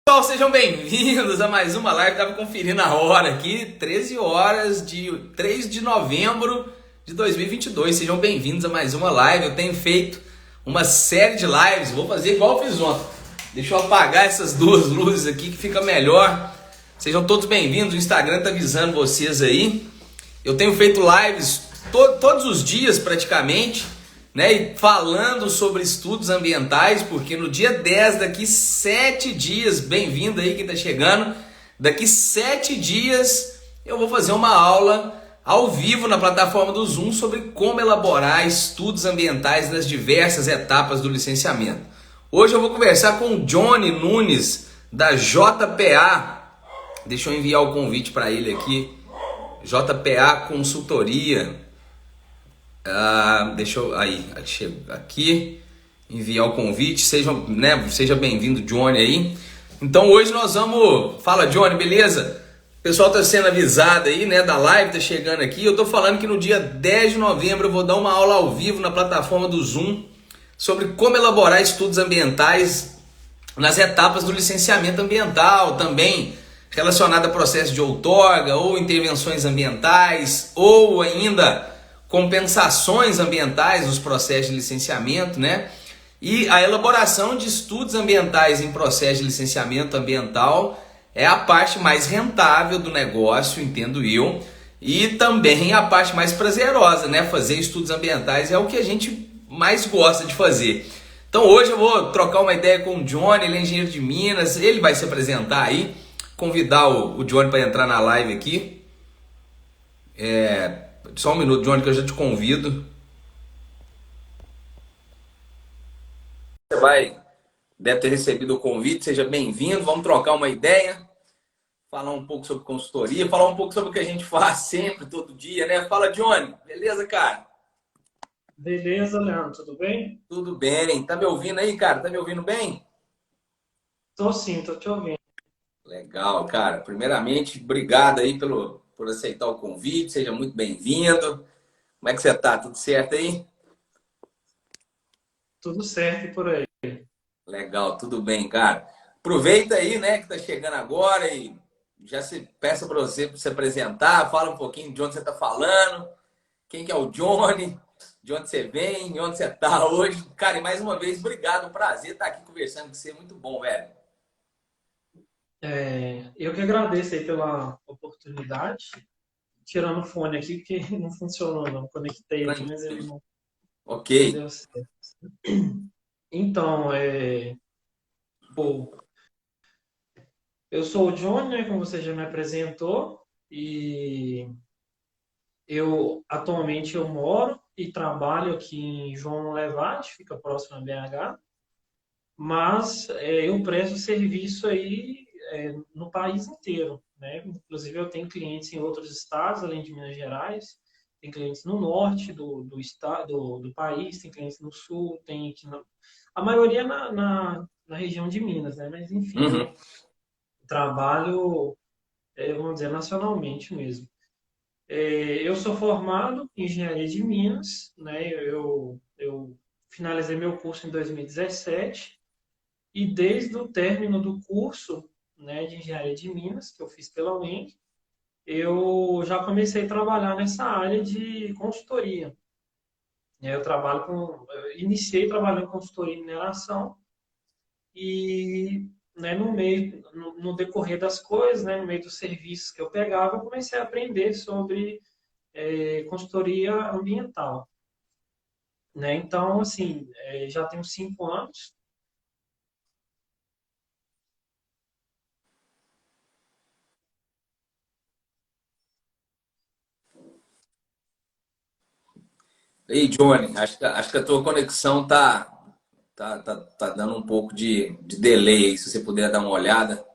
Pessoal, sejam bem-vindos a mais uma live. Estava conferindo a hora aqui, 13 horas de 3 de novembro de 2022. Sejam bem-vindos a mais uma live. Eu tenho feito uma série de lives, vou fazer igual eu fiz ontem. Deixa eu apagar essas duas luzes aqui que fica melhor. Sejam todos bem-vindos, o Instagram está avisando vocês aí. Eu tenho feito lives todos os dias praticamente, né, e falando sobre estudos ambientais, porque no dia 10, daqui 7 dias, bem-vindo aí quem está chegando, daqui 7 dias eu vou fazer uma aula ao vivo na plataforma do Zoom sobre como elaborar estudos ambientais nas diversas etapas do licenciamento. Hoje eu vou conversar com o Johnny Nunes, da JPA, deixa eu enviar o convite para ele aqui, JPA Consultoria. Deixa eu aqui enviar o convite. Seja bem-vindo, Johnny aí. Então hoje nós vamos. Fala, Johnny, beleza? O pessoal tá sendo avisado aí, né? Da live, tá chegando aqui. Eu tô falando que no dia 10 de novembro eu vou dar uma aula ao vivo na plataforma do Zoom sobre como elaborar estudos ambientais nas etapas do licenciamento ambiental, também relacionado a processo de outorga ou intervenções ambientais, ou ainda compensações ambientais nos processos de licenciamento, né? E a elaboração de estudos ambientais em processo de licenciamento ambiental é a parte mais rentável do negócio, entendo eu, e também a parte mais prazerosa, né? Fazer estudos ambientais é o que a gente mais gosta de fazer. Então hoje eu vou trocar uma ideia com o Johnny, ele é engenheiro de Minas, ele vai se apresentar aí, convidar o Johnny para entrar na live aqui. Só um minuto, Johnny, que eu já te convido. Deve ter recebido o convite, seja bem-vindo. Vamos trocar uma ideia, falar um pouco sobre consultoria, falar um pouco sobre o que a gente faz sempre, todo dia, né? Fala, Johnny, beleza, cara? Beleza, Leandro, tudo bem? Tudo bem. Tá me ouvindo aí, cara? Tá me ouvindo bem? Tô sim, tô te ouvindo. Legal, cara. Primeiramente, obrigado aí por aceitar o convite, seja muito bem-vindo. Como é que você tá? Tudo certo aí? Tudo certo e por aí. Legal, tudo bem, cara. Aproveita aí, né, que tá chegando agora e já se peça para você se apresentar, fala um pouquinho de onde você tá falando, quem que é o Johnny, de onde você vem, de onde você tá hoje. Cara, e mais uma vez, obrigado, um prazer estar aqui conversando com você, muito bom, velho. Eu que agradeço aí pela oportunidade. Tirando o fone aqui, porque não funcionou, não. Conectei aqui, mas ele Tranquilo. Ok. não deu certo. Então, bom, eu sou o Johnny, né, como você já me apresentou, e atualmente eu moro e trabalho aqui em João Levade, fica próximo a BH. Mas eu presto serviço aí no país inteiro, né? Inclusive eu tenho clientes em outros estados, além de Minas Gerais, tem clientes no norte do estado do país, tem clientes no sul, tem aqui a maioria na região de Minas, né? Mas enfim, Uhum. eu trabalho, vamos dizer, nacionalmente mesmo. Eu sou formado em engenharia de Minas, né? Eu finalizei meu curso em 2017. E desde o término do curso, né, de Engenharia de Minas, que eu fiz pela UENG, eu já comecei a trabalhar nessa área de consultoria. Eu iniciei trabalhando em consultoria em mineração e, né, no decorrer das coisas, né, no meio dos serviços que eu pegava, eu comecei a aprender sobre consultoria ambiental. Né? Então, assim, já tenho 5 anos. Ei, Johnny, acho que a tua conexão tá dando um pouco de delay aí, se você puder dar uma olhada.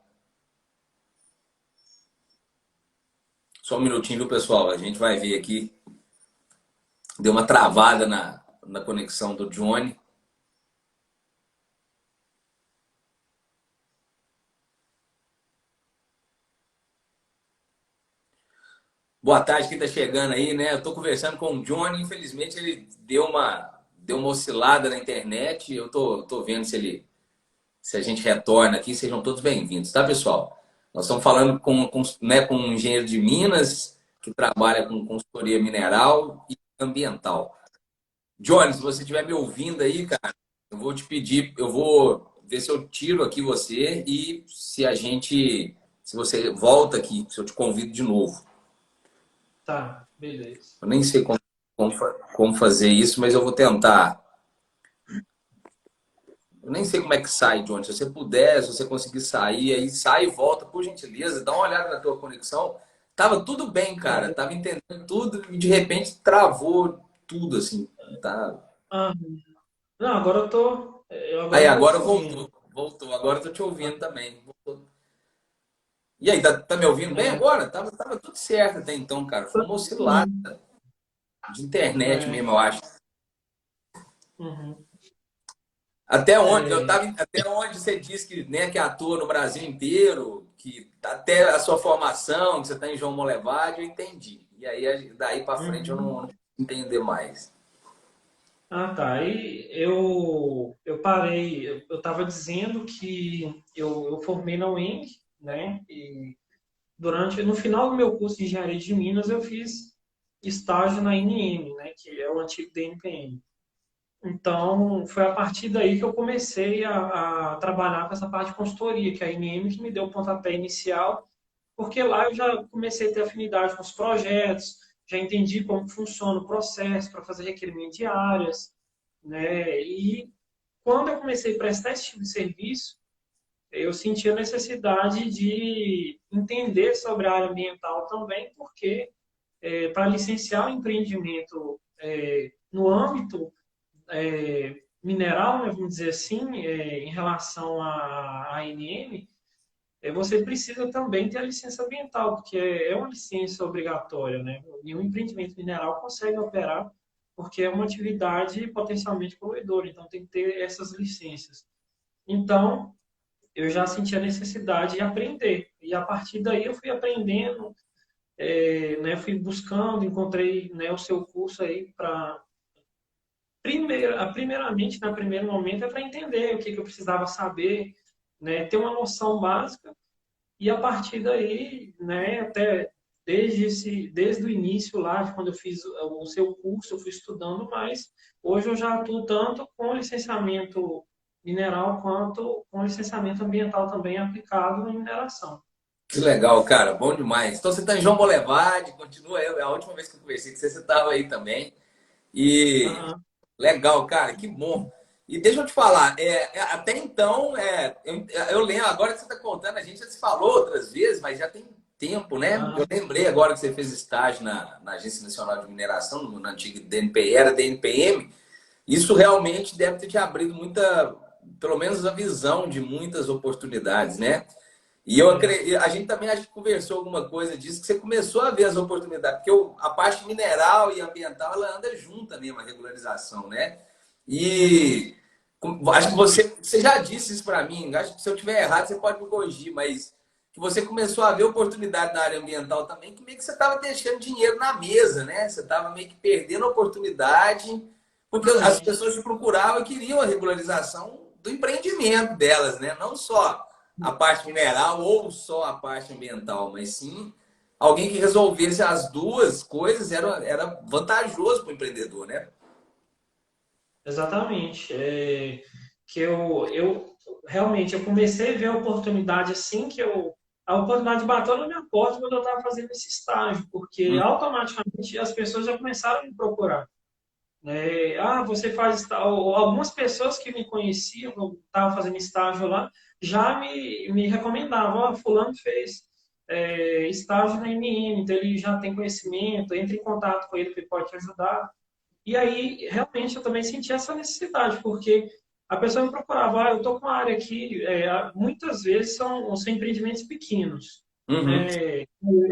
Só um minutinho, viu, pessoal? A gente vai ver aqui. Deu uma travada na conexão do Johnny. Boa tarde, quem tá chegando aí, né? Eu tô conversando com o Johnny, infelizmente ele deu uma oscilada na internet. Eu tô vendo se ele se a gente retorna aqui, sejam todos bem-vindos, tá, pessoal? Nós estamos falando com um engenheiro de Minas que trabalha com consultoria mineral e ambiental. Johnny, se você estiver me ouvindo aí, cara, eu vou te pedir, eu vou ver se eu tiro aqui você e se você volta aqui, se eu te convido de novo. Tá, beleza. Eu nem sei como fazer isso, mas eu vou tentar. Eu nem sei como é que sai, Johnny. Se você puder, se você conseguir sair, aí sai e volta, por gentileza, dá uma olhada na tua conexão. Tava tudo bem, Tá, cara. Tava entendendo tudo e de repente travou tudo, assim. Tá. ah, não, agora agora Aí, eu tô te agora ouvindo. voltou. Voltou. Agora eu tô te Ah, ouvindo também. Voltou. E aí, tá me ouvindo bem é, agora? Tava tudo certo até então, cara. Foi uma oscilada sim, de internet é, mesmo, eu acho. uhum, Até onde você disse que, né, que atua no Brasil inteiro, que até a sua formação, que você está em João Molevade, eu entendi. E aí daí para frente eu uhum. não entender mais. Ah, tá. Aí eu parei, eu estava dizendo que eu formei na UENG, né? E no final do meu curso de Engenharia de Minas, eu fiz estágio na INM, né? Que é o antigo DNPM. Então, foi a partir daí que eu comecei a trabalhar com essa parte de consultoria, que é a INM que me deu o pontapé inicial, porque lá eu já comecei a ter afinidade com os projetos, já entendi como funciona o processo para fazer requerimento de áreas, né? E quando eu comecei a prestar esse tipo de serviço, eu senti a necessidade de entender sobre a área ambiental também, porque para licenciar o empreendimento no âmbito mineral, né, vamos dizer assim, em relação à ANM, você precisa também ter a licença ambiental, porque é uma licença obrigatória, né? Nenhum empreendimento mineral consegue operar porque é uma atividade potencialmente poluidora, então tem que ter essas licenças. Então, eu já senti a necessidade de aprender, e a partir daí eu fui aprendendo, né, fui buscando, encontrei, né, o seu curso aí para primeiramente, no primeiro momento, é para entender o que, que eu precisava saber, né, ter uma noção básica e a partir daí, né, até desde o início lá, de quando eu fiz o seu curso, eu fui estudando mais. Hoje eu já atuo tanto com licenciamento mineral quanto com licenciamento ambiental também aplicado na mineração. Que legal, cara. Bom demais. Então você está em João Molevade, continua eu. É a última vez que eu conversei com você, você estava aí também. E Aham, legal, cara, que bom. E deixa eu te falar, até então, eu lembro, agora que você está contando, a gente já se falou outras vezes, mas já tem tempo, né? Eu aham, lembrei agora que você fez estágio na Agência Nacional de Mineração, no antigo DNP, era DNPM. Isso realmente deve ter te abrido muita, pelo menos a visão de muitas oportunidades, né? E é, a gente também acho que conversou alguma coisa disso, que você começou a ver as oportunidades, porque a parte mineral e ambiental ela anda junta mesmo, a regularização, né? uhum, E acho que você já disse isso para mim, acho que se eu tiver errado você pode me corrigir, mas que você começou a ver oportunidade na área ambiental também, que meio que você estava deixando dinheiro na mesa, né? Você estava meio que perdendo a oportunidade, porque as exatamente. pessoas te procuravam e queriam a regularização do empreendimento delas, né? Não só a parte mineral ou só a parte ambiental, mas sim alguém que resolvesse as duas coisas era vantajoso para o empreendedor, né? Exatamente. Que eu realmente eu comecei a ver a oportunidade assim que a oportunidade bateu na minha porta quando eu estava fazendo esse estágio, porque Hum. automaticamente as pessoas já começaram a me procurar. Né? Ah, você faz estágio. Algumas pessoas que me conheciam, eu estava fazendo estágio lá, já me recomendavam. Ah, fulano fez estágio na MM, então ele já tem conhecimento, entre em contato com ele que ele pode te ajudar. E aí, realmente, eu também senti essa necessidade, porque a pessoa me procurava, eu estou com uma área aqui, muitas vezes são empreendimentos pequenos, Uhum. né?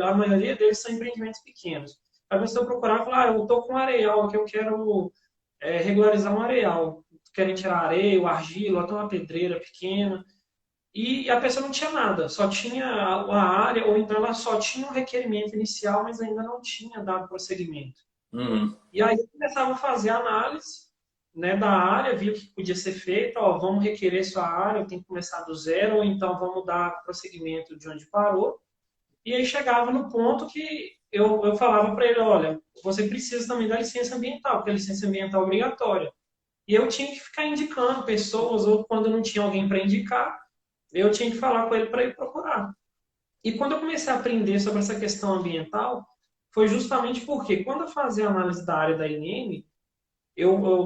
A maioria deles são empreendimentos pequenos. A pessoa procurava e falava, eu estou com um areal, que eu quero regularizar um areal. Querem tirar areia, o argila, até uma pedreira pequena. E a pessoa não tinha nada, só tinha a área, ou então ela só tinha um requerimento inicial, mas ainda não tinha dado prosseguimento. Uhum. E aí eu começava a fazer análise, né, da área, viu que podia ser feito, ó, vamos requerer sua área, tem que começar do zero, ou então vamos dar prosseguimento de onde parou. E aí chegava no ponto que eu falava para ele, olha, você precisa também da licença ambiental, porque a licença ambiental é obrigatória. E eu tinha que ficar indicando pessoas, ou quando não tinha alguém para indicar, eu tinha que falar com ele para ir procurar. E quando eu comecei a aprender sobre essa questão ambiental, foi justamente porque quando eu fazia análise da área da INM,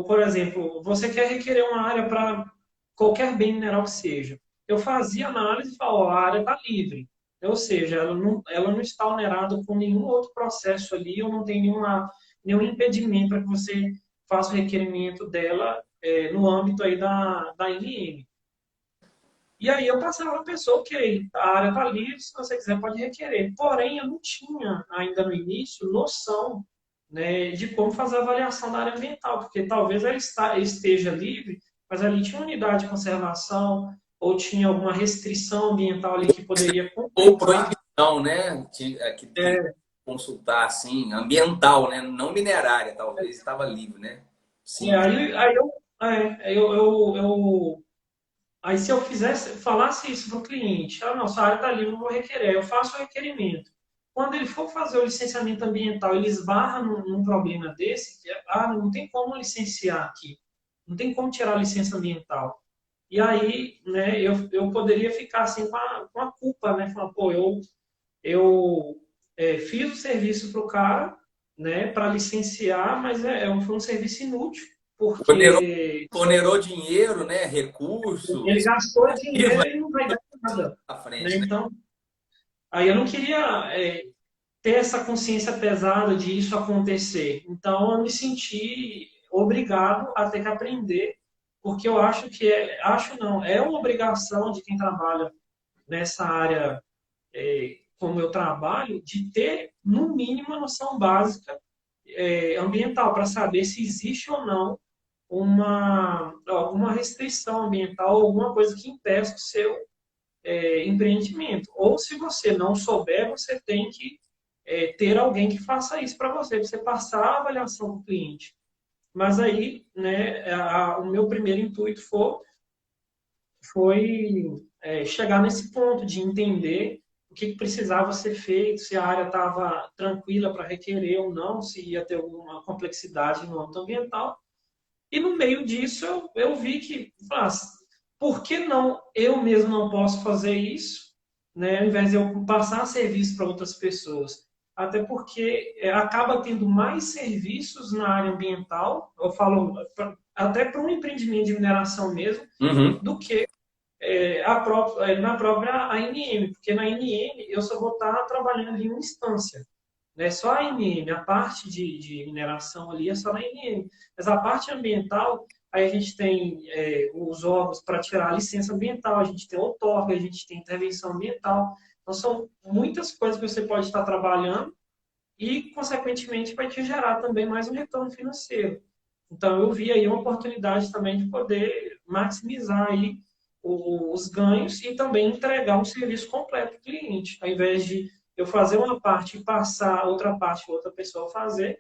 por exemplo, você quer requerer uma área para qualquer bem mineral que seja. Eu fazia análise e falava, ó, a área está livre. Ou seja, ela não está onerada com nenhum outro processo ali, ou não tem nenhum impedimento para que você faça o requerimento dela no âmbito aí da INM. E aí eu passava a pessoa, ok, a área está livre, se você quiser pode requerer. Porém, eu não tinha ainda no início noção, né, de como fazer a avaliação da área ambiental, porque talvez ela esteja livre, mas ali tinha uma unidade de conservação ou tinha alguma restrição ambiental ali que poderia Ou complicar. proibição, né? Que tem que consultar, assim, ambiental, né? Não minerária, talvez estava livre, né? É, Sim. aí se eu falasse isso para o cliente, ah, não, sua área está livre, eu vou requerer, eu faço o requerimento. Quando ele for fazer o licenciamento ambiental, ele esbarra num problema desse, que não tem como licenciar aqui, não tem como tirar a licença ambiental. E aí, né, eu poderia ficar assim com a culpa, né, falar, pô, eu fiz o serviço para o cara, né, para licenciar, mas foi um serviço inútil, Onerou, porque onerou dinheiro, né? ele Recursos, gastou e dinheiro vai e não vai dar nada. à Né? frente, né? Então, aí eu não queria ter essa consciência pesada de isso acontecer. Então, eu me senti obrigado a ter que aprender, porque eu acho que acho não, é uma obrigação de quem trabalha nessa área como eu trabalho, de ter, no mínimo, a noção básica ambiental, para saber se existe ou não alguma restrição ambiental, alguma coisa que impeça o seu empreendimento. Ou se você não souber, você tem que ter alguém que faça isso para você passar a avaliação do cliente. Mas aí, né, o meu primeiro intuito foi chegar nesse ponto de entender o que precisava ser feito, se a área estava tranquila para requerer ou não, se ia ter alguma complexidade no âmbito ambiental. E no meio disso eu vi que, por que não eu mesmo não posso fazer isso, né, ao invés de eu passar serviço para outras pessoas? Até porque acaba tendo mais serviços na área ambiental, eu falo até para um empreendimento de mineração mesmo, Uhum. do que na própria ANM, porque na ANM eu só vou estar trabalhando em uma instância. Né? Só a ANM, a parte de mineração ali é só na ANM. Mas a parte ambiental, aí a gente tem os órgãos para tirar a licença ambiental, a gente tem outorga, a gente tem intervenção ambiental. Então, são muitas coisas que você pode estar trabalhando e, consequentemente, vai te gerar também mais um retorno financeiro. Então, eu vi aí uma oportunidade também de poder maximizar aí os ganhos e também entregar um serviço completo para o cliente, ao invés de eu fazer uma parte e passar outra parte para outra pessoa fazer,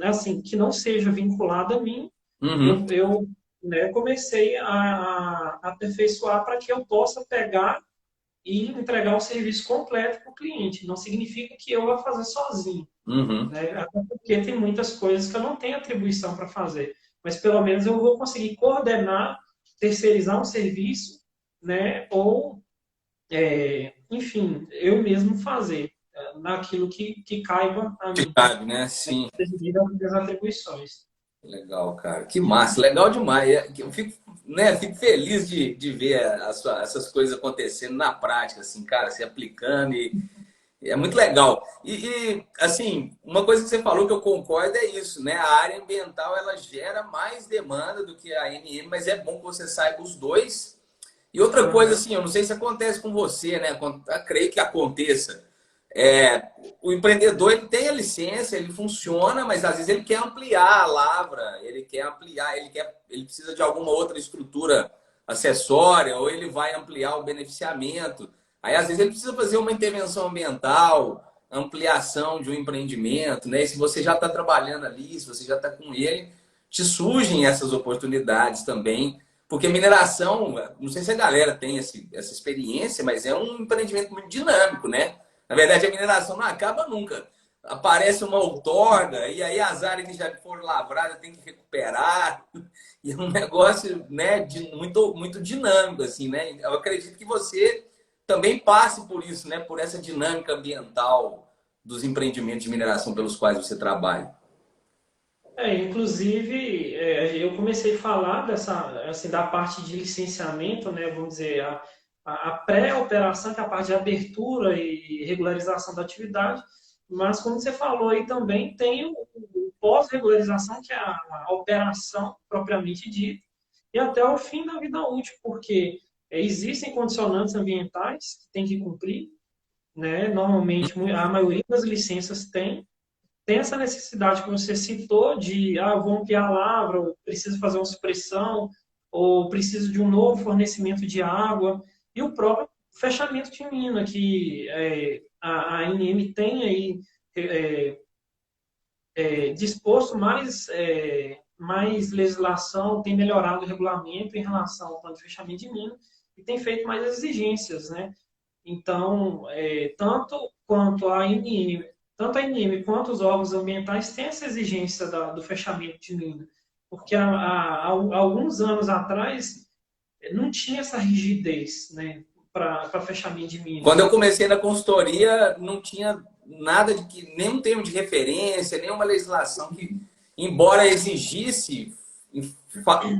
assim, que não seja vinculada a mim, Uhum. eu né, comecei a aperfeiçoar para que eu possa pegar e entregar o serviço completo para o cliente. Não significa que eu vou fazer sozinho, Uhum. né? Até porque tem muitas coisas que eu não tenho atribuição para fazer, mas pelo menos eu vou conseguir coordenar, terceirizar um serviço, né? Ou, enfim, eu mesmo fazer naquilo que caiba a Que mim, cabe, né? né? Sim. Devido às minhas atribuições. Legal, cara. Que massa. Legal demais. Eu fico, né, fico feliz de ver essas coisas acontecendo na prática, assim, cara, se aplicando e é muito legal. Assim, uma coisa que você falou que eu concordo é isso, né? A área ambiental, ela gera mais demanda do que a ANM, mas é bom que você saiba os dois. E outra coisa, Aham. assim, eu não sei se acontece com você, né? Eu creio que aconteça. O empreendedor ele tem a licença, ele funciona, mas às vezes ele quer ampliar a lavra, ele quer ampliar, ele precisa de alguma outra estrutura acessória, ou ele vai ampliar o beneficiamento. Aí às vezes ele precisa fazer uma intervenção ambiental, ampliação de um empreendimento, né? E se você já está trabalhando ali, se você já está com ele, te surgem essas oportunidades também, porque mineração, não sei se a galera tem essa experiência, mas é um empreendimento muito dinâmico, né? Na verdade, a mineração não acaba nunca. Aparece uma outorga, e aí as áreas que já foram lavradas tem que recuperar. E é um negócio, né, muito, muito dinâmico, assim, né? Eu acredito que você também passe por isso, né? Por essa dinâmica ambiental dos empreendimentos de mineração pelos quais você trabalha. Inclusive, eu comecei a falar assim, da parte de licenciamento, né, vamos dizer, a pré-operação, que é a parte de abertura e regularização da atividade, mas como você falou aí também tem o pós-regularização, que é a operação propriamente dita, e até o fim da vida útil, porque existem condicionantes ambientais que tem que cumprir, né, normalmente a maioria das licenças tem essa necessidade que você citou de, eu vou ampliar a lavra, ou preciso fazer uma supressão, ou preciso de um novo fornecimento de água, e o próprio fechamento de mina, que a ANM tem aí é, disposto mais legislação, tem melhorado o regulamento em relação ao plano de fechamento de mina, e tem feito mais exigências, né? Então, tanto a ANM quanto os órgãos ambientais têm essa exigência do fechamento de mina, porque há alguns anos atrás não tinha essa rigidez, né, para fechamento de mina. Quando eu comecei na consultoria, não tinha nada de que, nenhum termo de referência, nenhuma legislação que, embora exigisse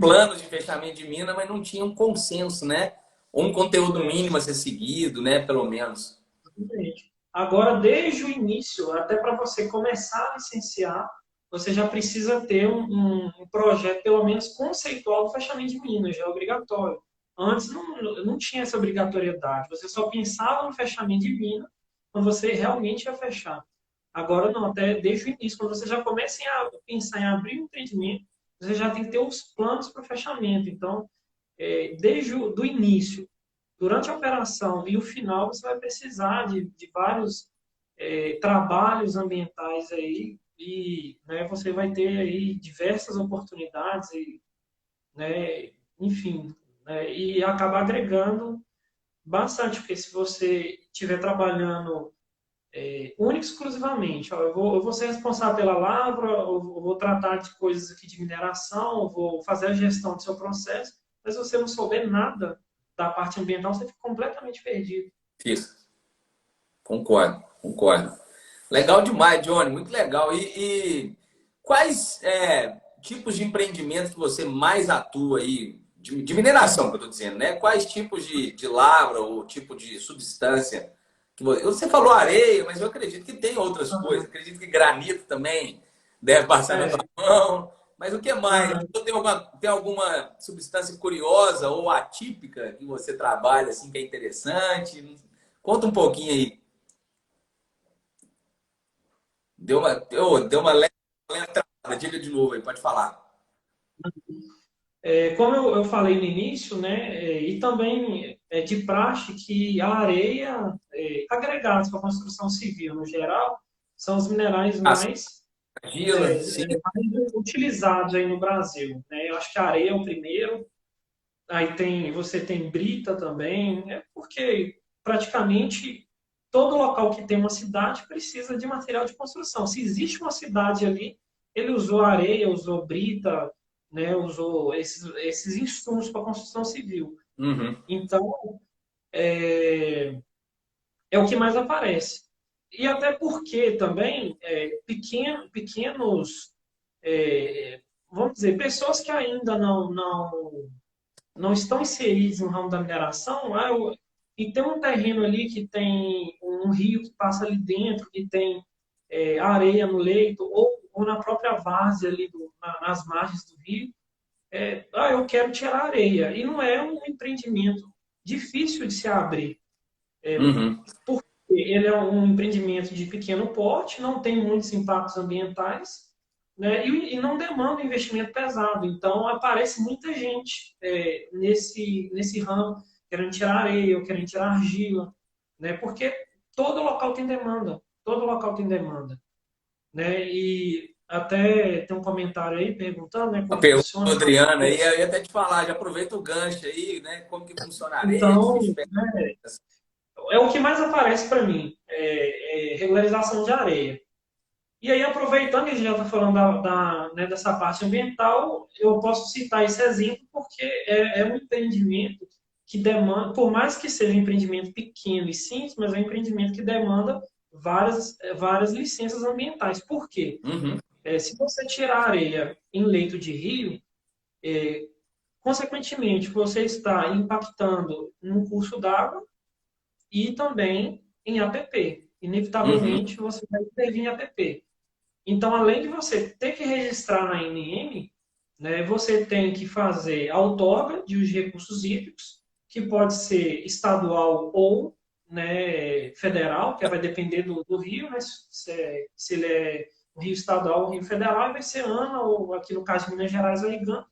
planos de fechamento de mina, mas não tinha um consenso, né? Ou um conteúdo mínimo a ser seguido, né? Pelo menos. Exatamente. Agora, desde o início, até para você começar a licenciar, você já precisa ter um projeto, pelo menos conceitual, do fechamento de minas, já é obrigatório. Antes não tinha essa obrigatoriedade, você só pensava no fechamento de mina quando você realmente ia fechar. Agora não, até desde o início, quando você já começa a pensar em abrir um empreendimento, você já tem que ter os planos para o fechamento. Então, desde o do início, durante a operação e o final, você vai precisar de vários trabalhos ambientais aí e, né, você vai ter aí diversas oportunidades e, né, enfim, né, e acabar agregando bastante, porque se você estiver trabalhando única e exclusivamente, ó, eu vou ser responsável pela lavra, eu vou tratar de coisas aqui de mineração, eu vou fazer a gestão do seu processo, mas se você não souber nada da parte ambiental, você fica completamente perdido. Isso. Concordo, concordo. Legal demais, Johnny, muito legal. E quais tipos de empreendimentos que você mais atua aí, de mineração, que eu estou dizendo, né? Quais tipos de lavra ou tipo de substância que você falou areia, mas eu acredito que tem outras coisas. Acredito que granito também deve passar na É, tua mão. Mas o que mais? aham. Tem alguma substância curiosa ou atípica que você trabalha assim que é interessante? Conta um pouquinho aí. Deu uma leve travada. Diga de novo aí, pode falar. Como eu falei no início, né, e também é de praxe que a areia, agregados para a construção civil no geral, são os minerais Argila, sim. mais utilizados aí no Brasil, né? Eu acho que a areia é o primeiro, aí você tem brita também, porque praticamente todo local que tem uma cidade precisa de material de construção. Se existe uma cidade ali, ele usou areia, usou brita, né, usou esses insumos para construção civil. Uhum. Então, é, é o que mais aparece. E até porque também pequenos, é, vamos dizer, pessoas que ainda não estão inseridos no ramo da mineração, e tem um terreno ali que tem um rio que passa ali dentro, que tem areia no leito, ou na própria várzea ali, nas margens do rio, eu quero tirar areia. E não é um empreendimento difícil de se abrir, Uhum. porque ele é um empreendimento de pequeno porte, não tem muitos impactos ambientais, né, e não demanda um investimento pesado. Então, aparece muita gente nesse ramo, querendo tirar areia, ou querendo tirar argila, né, porque todo local tem demanda, todo local tem demanda. Né, até tem um comentário aí perguntando, né, A como pergunta do funciona. Adriano aí, eu ia até te falar, já aproveita o gancho aí, né? Como que funciona a areia, que ficha Então, né, é o que mais aparece para mim, regularização de areia. E aí, aproveitando que a gente já está falando né, dessa parte ambiental, eu posso citar esse exemplo porque é um empreendimento que demanda, por mais que seja um empreendimento pequeno e simples, mas é um empreendimento que demanda várias licenças ambientais. Por quê? Uhum, Se você tirar areia em leito de rio, consequentemente, você está impactando no curso d'água e também em APP. uhum, Inevitavelmente, você vai intervir em APP. Então, além de você ter que registrar na ANM, né, você tem que fazer a outorga de uso de recursos hídricos, que pode ser estadual ou, né, federal, que vai depender do rio, né, se ele é um rio estadual ou um rio federal, vai ser ANA, ou aqui no caso de Minas Gerais, é IGAM.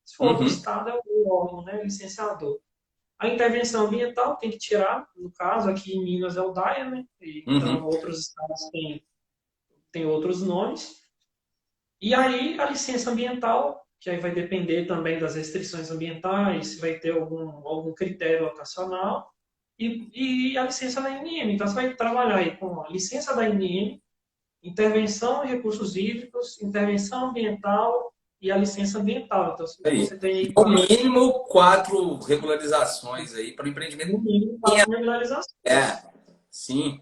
Se for do uhum, estado, é o órgão, né, licenciador. A intervenção ambiental tem que tirar, no caso, aqui em Minas é o DAIA, né? Então, uhum, outros estados têm outros nomes. E aí, a licença ambiental, que aí vai depender também das restrições ambientais, se vai ter algum critério locacional, e a licença da INM. Então, você vai trabalhar aí com a licença da INM, intervenção em recursos hídricos, intervenção ambiental e a licença ambiental. Então, aí. você tem aí No mínimo, 4 regularizações aí para o empreendimento. no mínimo 4 regularizações. É, sim.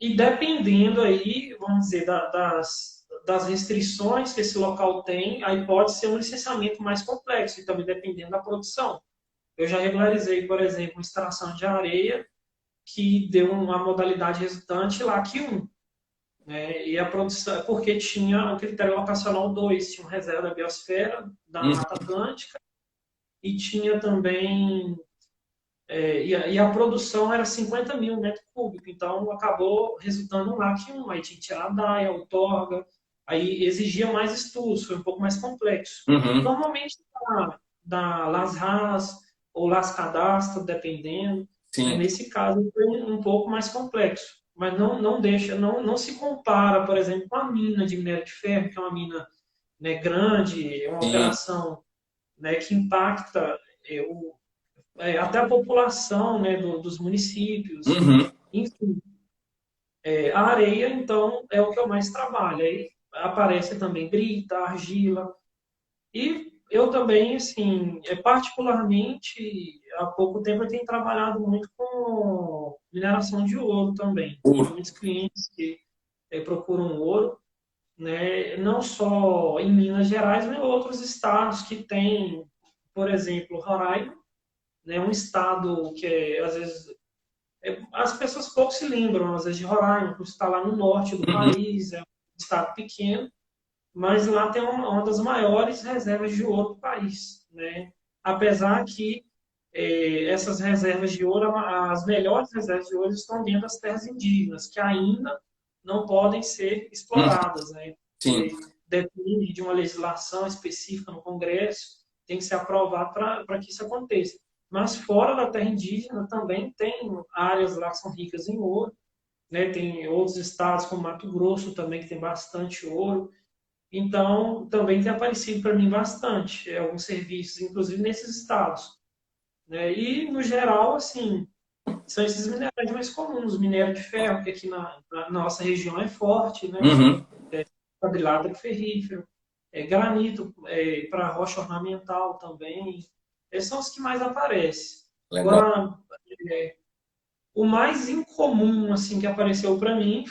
E dependendo aí, vamos dizer, das restrições que esse local tem, aí pode ser um licenciamento mais complexo, e também dependendo da produção. Eu já regularizei, por exemplo, extração de areia, que deu uma modalidade resultante lá que 1, né? E a produção, porque tinha o critério locacional 2, tinha uma reserva da biosfera, da Uhum, Mata Atlântica, e tinha também e a produção era 50 mil metros cúbicos, então acabou resultando um LAC 1. Aí tinha que tirar a DAIA, a outorga, aí exigia mais estudos, foi um pouco mais complexo. uhum, Normalmente da Las RAS ou Las Cadastro, dependendo, né? sim. Nesse caso foi um pouco mais complexo, mas não deixa, não se compara, por exemplo, com a mina de minério de ferro, que é uma mina, né, grande, é uma Sim. operação, né, que impacta até a população, né, dos municípios, Uhum. enfim. A areia, então, é o que eu mais trabalho. Aí aparece também brita, argila. E eu também, assim, particularmente, há pouco tempo eu tenho trabalhado muito com mineração de ouro também. Tem Puro. muitos clientes que procuram ouro, né, não só em Minas Gerais, mas em outros estados que têm, por exemplo, Roraima, né, um estado que às vezes as pessoas pouco se lembram, às vezes, de Roraima, por estar lá no norte do Uhum. país, é um estado pequeno, mas lá tem uma das maiores reservas de ouro do país, né? Apesar que essas reservas de ouro, as melhores reservas de ouro estão dentro das terras indígenas, que ainda não podem ser Uhum. exploradas, né? Sim. Porque depende de uma legislação específica no Congresso, tem que ser aprovado para que isso aconteça. Mas fora da terra indígena também tem áreas lá que são ricas em ouro, né? Tem outros estados como Mato Grosso também que tem bastante ouro. Então, também tem aparecido para mim bastante alguns serviços, inclusive nesses estados, né? E, no geral, assim, são esses minerais mais comuns. Minério de ferro, que aqui na nossa região é forte, né? Uhum. Quadrilátero ferrífero. Granito para rocha ornamental também. Esses são os que mais aparecem. Legal. Agora, o mais incomum assim que apareceu para mim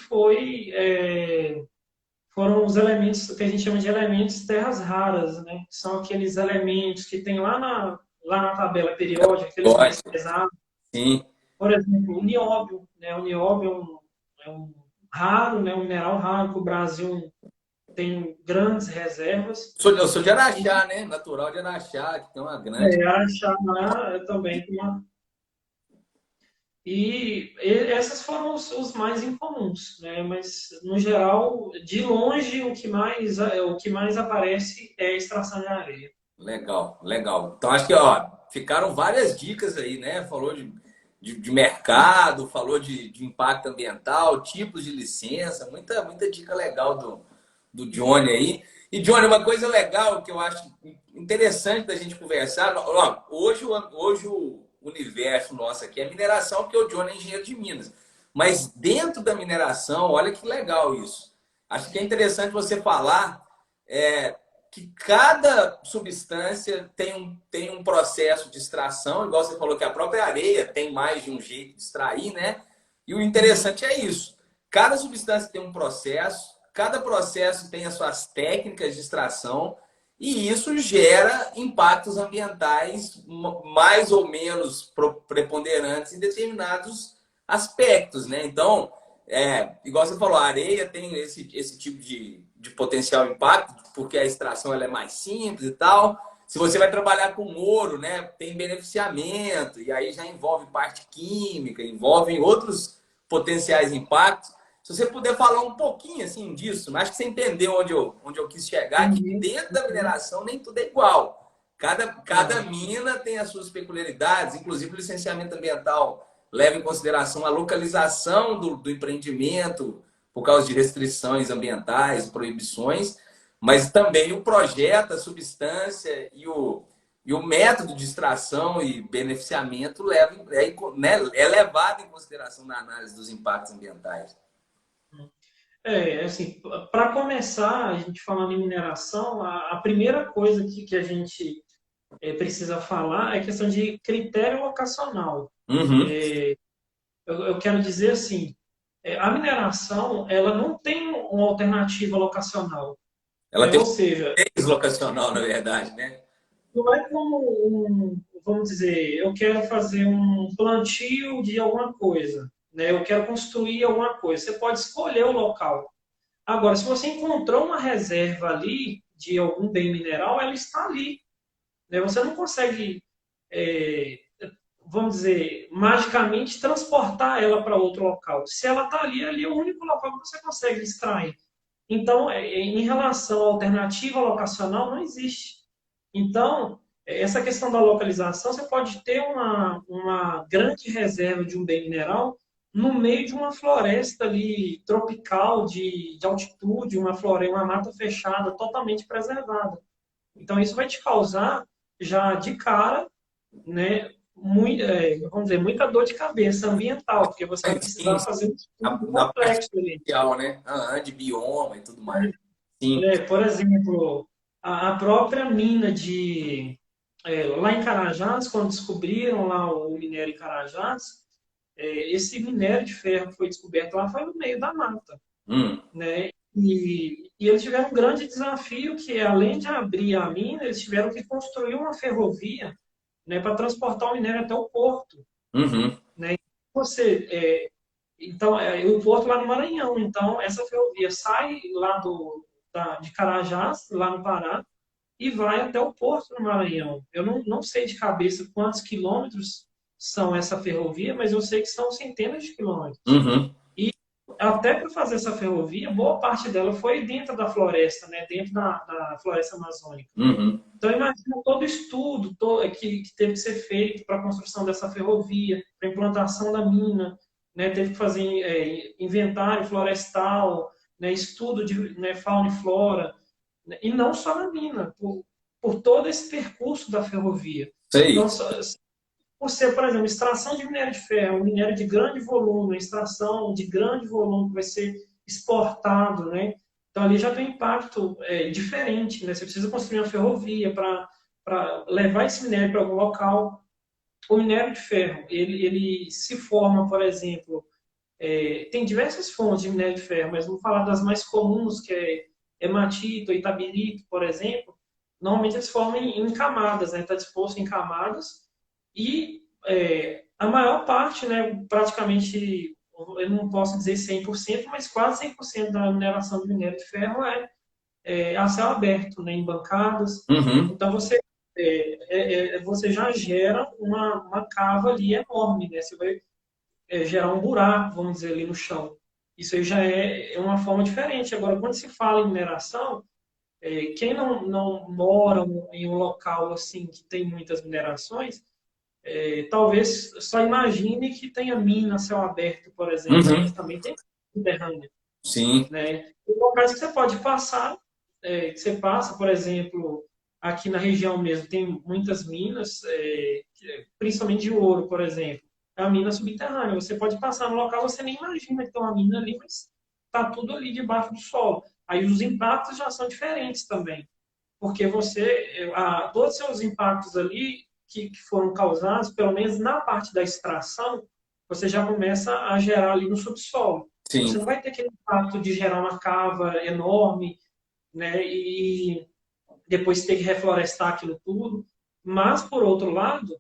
foram os elementos que a gente chama de elementos terras raras, né? Que são aqueles elementos que tem lá na tabela periódica, aqueles mais Lógico. pesados. Sim. Por exemplo, o nióbio, né? O nióbio é um raro, né? Um mineral raro que o Brasil tem grandes reservas. Eu sou de E Araxá, né? Natural de Araxá, que tem uma grande. achar lá também tem uma. Esses foram os mais incomuns, né? Mas no geral, de longe, o que mais aparece é a extração de areia. Legal, legal. Então acho que ó, ficaram várias dicas aí, né? Falou de mercado, falou de impacto ambiental, tipos de licença, muita dica legal do Johnny aí. E, Johnny, uma coisa legal que eu acho interessante da gente conversar. Ó, hoje o universo nosso aqui é mineração, porque o Johnny é engenheiro de Minas. Mas dentro da mineração, olha que legal isso. Acho que é interessante você falar que cada substância tem um processo de extração, igual você falou que a própria areia tem mais de um jeito de extrair, né? E o interessante é isso. Cada substância tem um processo, cada processo tem as suas técnicas de extração, e isso gera impactos ambientais mais ou menos preponderantes em determinados aspectos, né? Então, igual você falou, a areia tem esse tipo de potencial impacto, porque a extração ela é mais simples e tal. Se você vai trabalhar com ouro, né, tem beneficiamento, e aí já envolve parte química, envolve outros potenciais impactos. Se você puder falar um pouquinho assim disso, acho que você entendeu onde eu quis chegar, que Uhum. dentro da mineração nem tudo é igual. Cada Não. mina tem as suas peculiaridades, inclusive o licenciamento ambiental leva em consideração a localização do empreendimento, por causa de restrições ambientais, proibições, mas também o projeto, a substância e o método de extração e beneficiamento é levado em consideração na análise dos impactos ambientais. Assim, para começar, a gente falando em mineração, a primeira coisa que a gente precisa falar é a questão de critério locacional. Uhum. Eu quero dizer assim, a mineração ela não tem uma alternativa locacional, Ela né? tem Ou um seja, viés locacional, na verdade, né? não é como vamos dizer, eu quero fazer um plantio de alguma coisa, né? Eu quero construir alguma coisa. Você pode escolher o local. Agora, se você encontrou uma reserva ali de algum bem mineral, ela está ali, né? Você não consegue, é, vamos dizer, magicamente transportar ela para outro local. Se ela está ali, ali é o único local que você consegue extrair. Então, em relação à alternativa locacional, não existe. Então, essa questão da localização, você pode ter uma grande reserva de um bem mineral no meio de uma floresta ali tropical de altitude, uma floresta, uma mata fechada, totalmente preservada. Então, isso vai te causar, já de cara, né, vamos dizer, muita dor de cabeça ambiental, porque você vai Sim, precisar fazer um estudo na parte complexo ali. social, né? De bioma e tudo mais. Sim. Por exemplo, a própria mina lá em Carajás, quando descobriram lá o minério em Carajás, esse minério de ferro que foi descoberto lá foi no meio da mata, Hum. né? E eles tiveram um grande desafio que é, além de abrir a mina, eles tiveram que construir uma ferrovia, né, para transportar o minério até o porto, Uhum. né? Você, então, o porto lá no Maranhão. Então, essa ferrovia sai lá de Carajás, lá no Pará, e vai até o porto do Maranhão. Eu não sei de cabeça quantos quilômetros são essa ferrovia, mas eu sei que são centenas de quilômetros. Uhum. E até para fazer essa ferrovia, boa parte dela foi dentro da floresta, né? Dentro da floresta amazônica. Uhum. Então, imagina todo o estudo que teve que ser feito para a construção dessa ferrovia, para a implantação da mina, né? Teve que fazer inventário florestal, né? Estudo de, né, fauna e flora, né? E não só na mina, por todo esse percurso da ferrovia. Então, Sei. por ser, por exemplo, extração de minério de ferro, um minério de grande volume, extração de grande volume que vai ser exportado, né? Então ali já tem um impacto diferente, né? Você precisa construir uma ferrovia para levar esse minério para algum local. O minério de ferro, ele se forma, por exemplo, tem diversas fontes de minério de ferro, mas vamos falar das mais comuns, que é hematita, itabirito, por exemplo. Normalmente eles formam em camadas, né? Está disposto em camadas e a maior parte, né, praticamente, eu não posso dizer 100%, mas quase 100% da mineração de minério de ferro é a céu aberto, né, em bancadas. Uhum. Então, você já gera uma cava ali enorme, né? Você vai gerar um buraco, vamos dizer, ali no chão. Isso aí já é uma forma diferente. Agora, quando se fala em mineração, quem não mora em um local assim que tem muitas minerações, talvez só imagine que tenha mina a céu aberto, por exemplo, Uhum. mas também tem subterrânea. Sim, né? Tem locais que você pode passar, que você passa, por exemplo, aqui na região mesmo, tem muitas minas, principalmente de ouro, por exemplo. É a mina subterrânea. Você pode passar no local, você nem imagina que tem uma mina ali, mas está tudo ali debaixo do solo. Aí os impactos já são diferentes também, porque todos os seus impactos ali que foram causados, pelo menos na parte da extração, você já começa a gerar ali no subsolo. Você sim, não vai ter aquele impacto de gerar uma cava enorme, né, e depois ter que reflorestar aquilo tudo. Mas, por outro lado,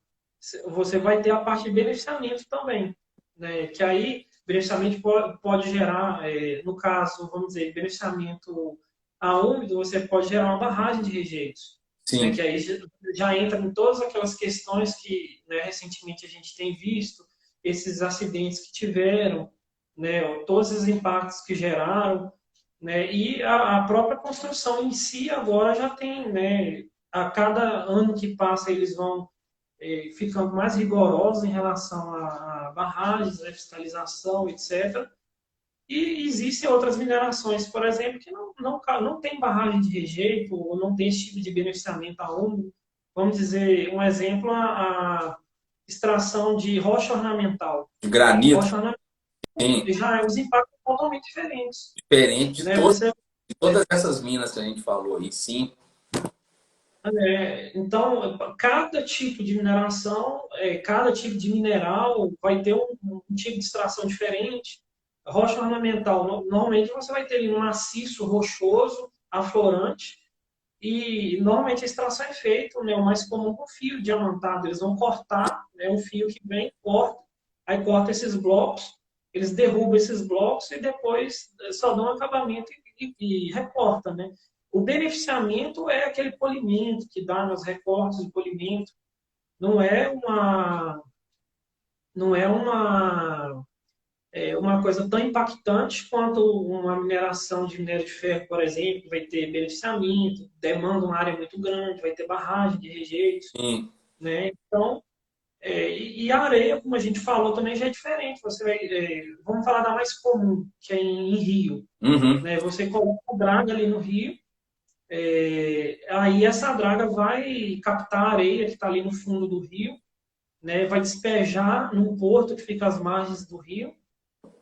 você vai ter a parte de beneficiamento também, né, que aí beneficiamento pode gerar, no caso, vamos dizer, beneficiamento a úmido, você pode gerar uma barragem de rejeitos, né, sim, que aí já entra em todas aquelas questões que, né, recentemente a gente tem visto, esses acidentes que tiveram, né, todos os impactos que geraram, né, e a própria construção em si agora já tem, né, a cada ano que passa eles vão ficando mais rigorosos em relação a barragens, né, fiscalização, etc. E existem outras minerações, por exemplo, que não tem barragem de rejeito ou não tem esse tipo de beneficiamento a úmido. Vamos dizer, um exemplo, a extração de rocha ornamental. de granito, Rocha ornamental sim, já os impactos são totalmente diferentes. diferente Né? Você de todas essas minas que a gente falou aí, sim, Então, cada tipo de mineração, cada tipo de mineral vai ter um tipo de extração diferente. Rocha ornamental, normalmente você vai ter ali um maciço rochoso, aflorante, e normalmente a extração é feita, né, o mais comum com fio diamantado. Eles vão cortar, né, um fio que vem, corta, aí corta esses blocos, eles derrubam esses blocos e depois só dão acabamento e recorta, né? O beneficiamento é aquele polimento que dá nos recortes de polimento. Não é uma, não é uma coisa tão impactante quanto uma mineração de minério de ferro, por exemplo, que vai ter beneficiamento, demanda uma área muito grande, vai ter barragem de rejeitos, sim, né? Então, e a areia, como a gente falou, também já é diferente. Vamos falar da mais comum, que é em rio, uhum. né? Você coloca a draga ali no rio, aí essa draga vai captar a areia que está ali no fundo do rio, né? Vai despejar num porto que fica às margens do rio,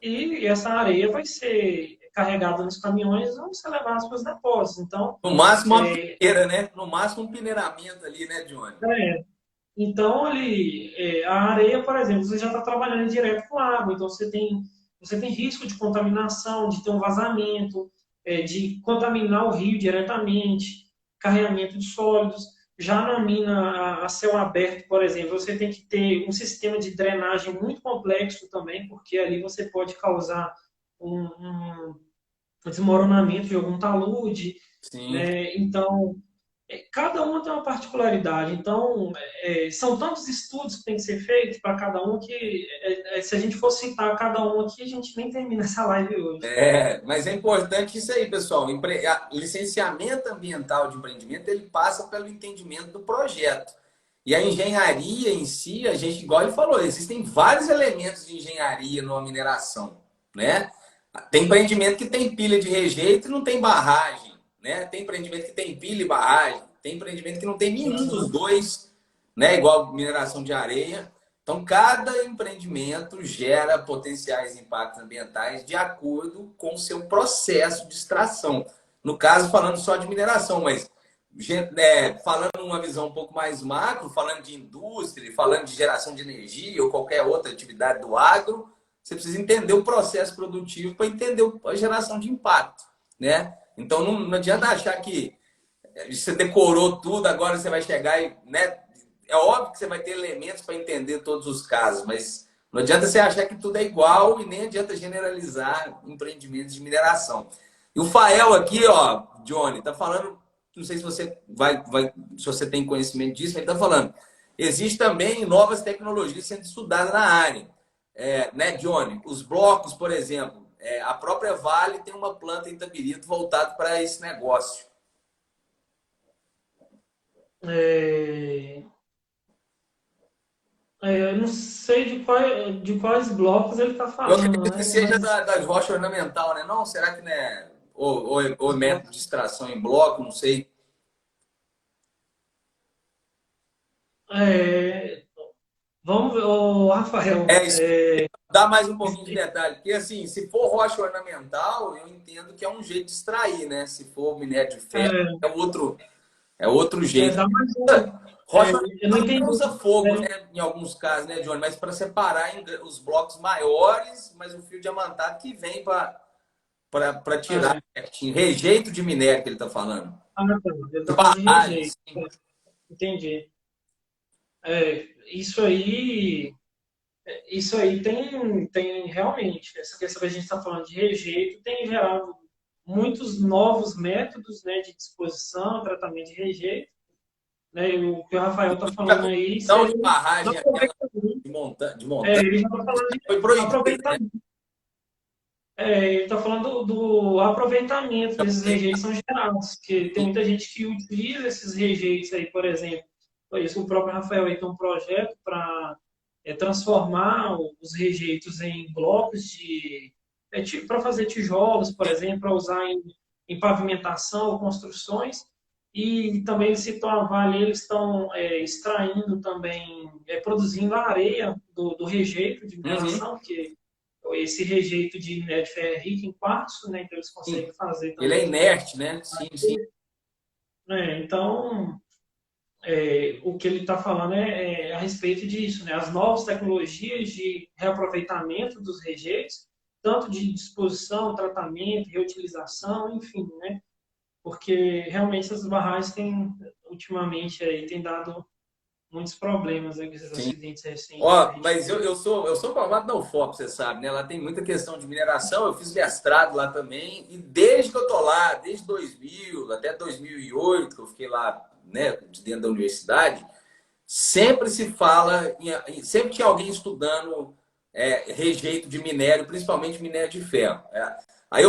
e essa areia vai ser carregada nos caminhões e vão ser levadas para os depósitos. Então, No máximo uma é, peneira, né? No máximo um peneiramento ali, né, Johnny? então ali, a areia, por exemplo, você já está trabalhando direto com água, então você tem risco de contaminação, de ter um vazamento, de contaminar o rio diretamente, carregamento de sólidos. Já na mina a céu aberto, por exemplo, você tem que ter um sistema de drenagem muito complexo também, porque ali você pode causar um desmoronamento de algum talude, Sim. né? Então, cada uma tem uma particularidade. Então, são tantos estudos que tem que ser feitos para cada um que, se a gente for citar cada um aqui, a gente nem termina essa live hoje. É, mas é importante isso aí, pessoal. Licenciamento ambiental de empreendimento, ele passa pelo entendimento do projeto. E a engenharia em si, a gente, igual ele falou, existem vários elementos de engenharia numa mineração, né? Tem empreendimento que tem pilha de rejeito e não tem barragem, né? Tem empreendimento que tem pilha e barragem. Tem empreendimento que não tem nenhum dos dois, né? Igual mineração de areia. Então, cada empreendimento gera potenciais impactos ambientais de acordo com o seu processo de extração. No caso, falando só de mineração, mas falando uma visão um pouco mais macro, falando de indústria, falando de geração de energia ou qualquer outra atividade do agro, você precisa entender o processo produtivo para entender a geração de impacto, né? Então, não adianta achar que você decorou tudo, agora você vai chegar e, né? É óbvio que você vai ter elementos para entender todos os casos, mas não adianta você achar que tudo é igual e nem adianta generalizar empreendimentos de mineração. E o Fael aqui, ó, Johnny, tá falando, não sei se você se você tem conhecimento disso, mas ele tá falando, existe também novas tecnologias sendo estudadas na área. Né, Johnny? Os blocos, por exemplo, a própria Vale tem uma planta em Itabirito voltada para esse negócio. É, Eu não sei de quais blocos ele está Eu falando, acredito que né? seja das rochas ornamental, né? Não, será que não é? Ou é método de extração em bloco, não sei. É, vamos ver, ô, Rafael. É, isso. Dá mais um pouquinho de detalhe. Porque, assim, se for rocha ornamental, eu entendo que é um jeito de extrair, né? Se for minério de ferro, É, é outro jeito. dá mais um. Rocha Eu não ornamental até entendi. usa fogo, Né? né? Em alguns casos, né, Johnny? Mas para separar os blocos maiores, mas o fio diamantado que vem para tirar É, certinho. Rejeito de minério que ele está falando. tá. Ele De está falando de barragem, rejeito. sim. Entendi. É, isso aí tem realmente, essa questão que a gente está falando de rejeito tem gerado muitos novos métodos, né, de disposição, tratamento de rejeito, né, e o que o Rafael está falando aí Então, de seria um barragem, aquela aproveitamento. de montanha, Ele já está falando de foi proibido, né? aproveitamento. Ele está falando do aproveitamento desses rejeitos são gerados, que tem muita gente que utiliza esses rejeitos aí, por exemplo. Por isso, o próprio Rafael aí tem um projeto para transformar os rejeitos em blocos para fazer tijolos, por exemplo, para usar em pavimentação ou construções. E também eles citou a Vale, eles estão extraindo também, produzindo a areia do rejeito de Uhum, mineração, que esse rejeito de minério de ferro é rico em quartzo, né? Então eles sim. conseguem fazer Ele é também. inerte, né? Sim, sim. Então, o que ele está falando é a respeito disso, né? As novas tecnologias de reaproveitamento dos rejeitos, tanto de disposição, tratamento, reutilização, enfim, né? Porque realmente essas barragens têm, ultimamente, aí, tem dado muitos problemas, né, com esses Sim. acidentes recentes que a Ó, gente mas teve. eu sou formado na UFOP, você sabe, né? Lá tem muita questão de mineração. Eu fiz mestrado lá também. E desde que eu tô lá, desde 2000 até 2008, que eu fiquei lá, né, de dentro da universidade, sempre se fala, sempre tinha alguém estudando rejeito de minério, principalmente minério de ferro. Aí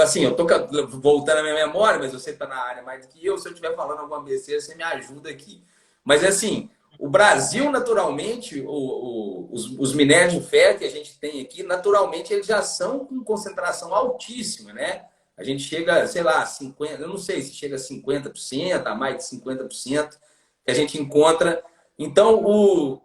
assim, eu tô voltando à minha memória, mas você está na área mais do que eu. Se eu estiver falando alguma besteira, você me ajuda aqui. Mas assim, o Brasil, naturalmente, os minérios de ferro que a gente tem aqui, naturalmente, eles já são com concentração altíssima, né? A gente chega, sei lá, 50, eu não sei se chega a 50%, a mais de 50% que a gente encontra. Então,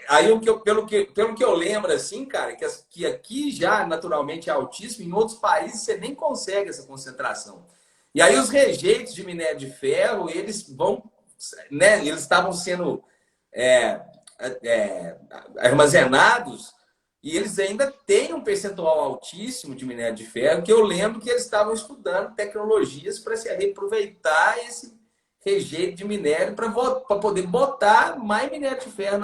aí pelo que eu lembro, assim, cara, que aqui já naturalmente é altíssimo, em outros países você nem consegue essa concentração. E aí os rejeitos de minério de ferro, eles vão, né, eles estavam sendo é, é, armazenados e eles ainda têm um percentual altíssimo de minério de ferro, que eu lembro que eles estavam estudando tecnologias para se reaproveitar esse rejeito de minério para poder botar mais minério de ferro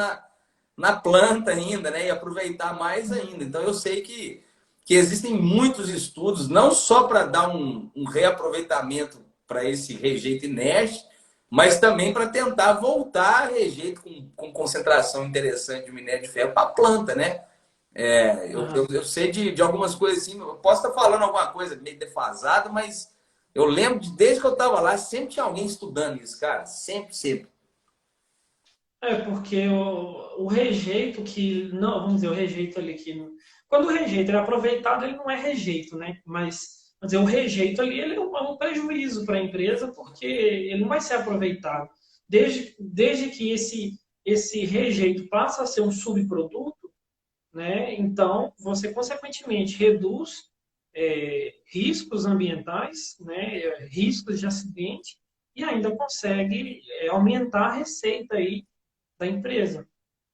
na planta ainda, né? E aproveitar mais ainda. Então eu sei que existem muitos estudos, não só para dar um reaproveitamento para esse rejeito inerte, mas também para tentar voltar rejeito com concentração interessante de minério de ferro para a planta, né? Eu sei de algumas coisas assim, eu posso estar falando alguma coisa meio defasada, mas eu lembro desde que eu estava lá, sempre tinha alguém estudando isso, cara. Sempre, sempre. Porque o rejeito que, não, vamos dizer, o rejeito ali que, quando o rejeito ele é aproveitado, ele não é rejeito, né? Mas, vamos dizer, o rejeito ali ele é um prejuízo para a empresa porque ele não vai ser aproveitado. Desde que esse rejeito passa a ser um subproduto, né? Então, você consequentemente reduz riscos ambientais, né? Riscos de acidente e ainda consegue aumentar a receita aí da empresa,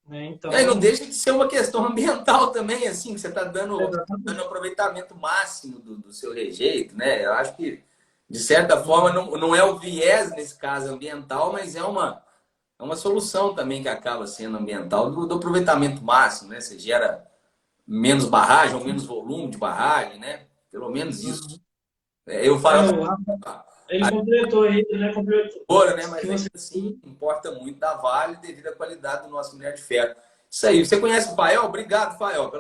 né? E aí não Então, deixa de ser uma questão ambiental também, assim, que você está dando exatamente. aproveitamento máximo do seu rejeito, né? Eu acho que, de certa forma, não é o viés nesse caso ambiental, mas é uma solução também que acaba sendo ambiental do aproveitamento máximo, né? Você gera menos barragem ou menos volume de barragem, né? Pelo menos isso. Eu falo O Rafa, ele completou aí, né? Completou agora, né? que Mas ainda você assim importa muito da Vale devido à qualidade do nosso minério de ferro. Isso aí. Você conhece o Fael? Obrigado, Fael,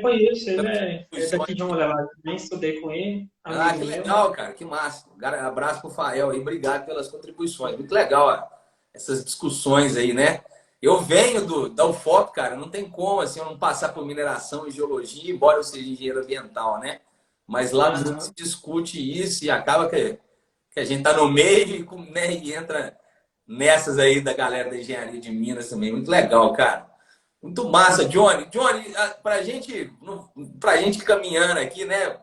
conhece, ele pelas é contribuições. daqui de uma levada também, estudei com ele, Ah, amigo que meu. legal, cara. Que massa. Abraço pro Fael aí. Obrigado pelas contribuições. Muito legal, ó, essas discussões aí, né? Eu venho da UFOP, cara, não tem como assim, eu não passar por mineração e geologia, embora eu seja engenheiro ambiental, né? Mas lá no Júlio se Aham. discute isso e acaba que a gente tá no meio né, e entra nessas aí da galera da engenharia de Minas também. Muito legal, cara. Muito massa, Johnny. Johnny, pra gente caminhando aqui, né?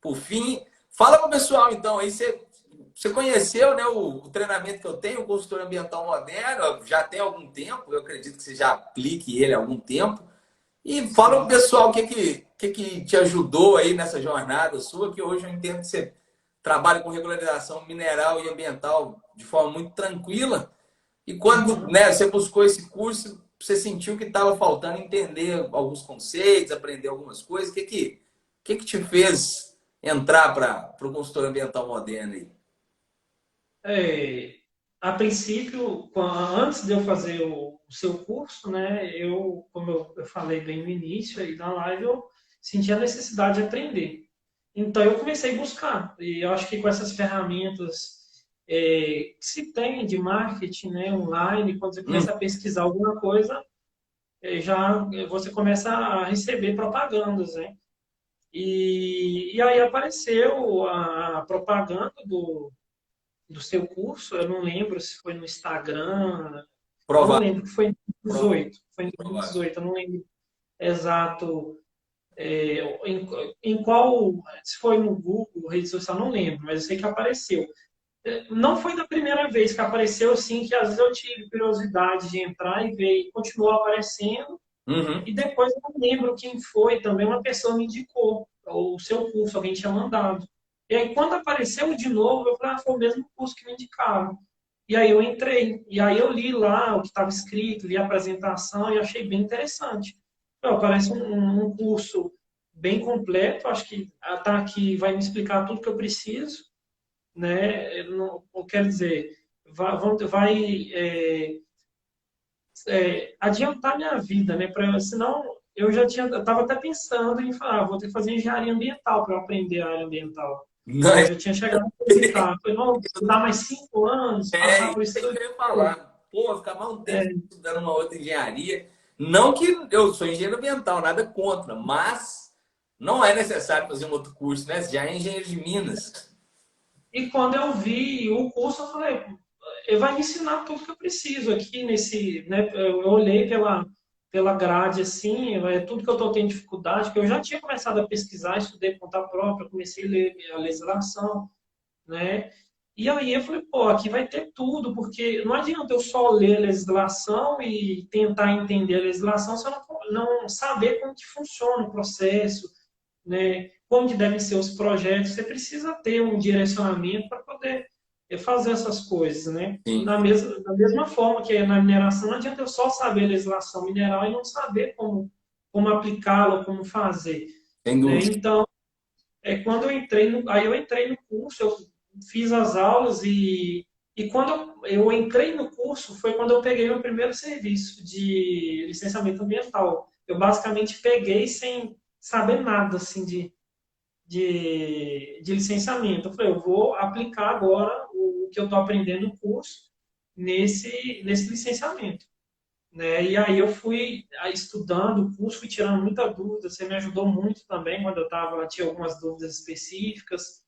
Por fim, fala pro pessoal então, aí você conheceu, né, o treinamento que eu tenho, o consultor ambiental moderno, já tem algum tempo, eu acredito que você já aplique ele há algum tempo. E fala pro Sim. pessoal o que te ajudou aí nessa jornada sua, que hoje eu entendo que você trabalha com regularização mineral e ambiental de forma muito tranquila. E quando, Uhum. né, você buscou esse curso, você sentiu que estava faltando entender alguns conceitos, aprender algumas coisas. O que te fez entrar para o consultor ambiental moderno aí? É, a princípio, antes de eu fazer o seu curso, né, como eu falei bem no início aí da live, eu senti a necessidade de aprender. Então, eu comecei a buscar. E eu acho que com essas ferramentas que se tem de marketing, né, online, quando você Hum, começa a pesquisar alguma coisa, já você começa a receber propagandas, né? E aí apareceu a propaganda do seu curso, eu não lembro se foi no Instagram, eu não provável, lembro, foi em provável, 2018, foi em provável. 2018, eu não lembro exato em qual, se foi no Google, rede social, não lembro, mas eu sei que apareceu. Não foi da primeira vez que apareceu, sim, que às vezes eu tive curiosidade de entrar e ver, e continuou aparecendo, Uhum. e depois eu não lembro quem foi, também uma pessoa me indicou o seu curso, alguém tinha mandado. E aí, quando apareceu de novo, eu falei, foi o mesmo curso que me indicaram. E aí eu entrei, e aí eu li lá o que estava escrito, li a apresentação e achei bem interessante. Parece um curso bem completo, acho que está aqui vai me explicar tudo que eu preciso, né? Eu quero dizer, vai adiantar minha vida, né? Senão eu estava até pensando em falar, vou ter que fazer engenharia ambiental para eu aprender a área ambiental. Não, Eu já tinha chegado a cogitar. Falei, não, estudar mais 5 anos, passar por isso isso aí que tudo. eu ia falar. Pô, ficar mais um tempo estudando uma outra engenharia. Não que eu sou engenheiro ambiental, nada contra, mas não é necessário fazer um outro curso, né? Você já é engenheiro de Minas. E quando eu vi o curso, eu falei, ele vai me ensinar tudo que eu preciso aqui nesse, né? Eu olhei pela grade assim, é tudo que eu estou tendo dificuldade, que eu já tinha começado a pesquisar, estudei por conta própria, comecei a ler a legislação, né? E aí eu falei, pô, aqui vai ter tudo, porque não adianta eu só ler a legislação e tentar entender a legislação se eu não saber como que funciona o processo, né? Como que devem ser os projetos. Você precisa ter um direcionamento para poder fazer essas coisas, né? Sim, Da mesma forma que na mineração, não adianta eu só saber a legislação mineral e não saber como aplicá-la, como fazer, sem né? dúvida. Então, quando eu entrei aí eu entrei no curso, eu fiz as aulas e quando eu entrei no curso foi quando eu peguei meu primeiro serviço de licenciamento ambiental. Eu basicamente peguei sem saber nada assim de licenciamento. Eu falei, eu vou aplicar agora o que eu estou aprendendo no curso nesse licenciamento. Né? E aí eu fui estudando o curso, fui tirando muita dúvida, você me ajudou muito também quando eu tinha algumas dúvidas específicas,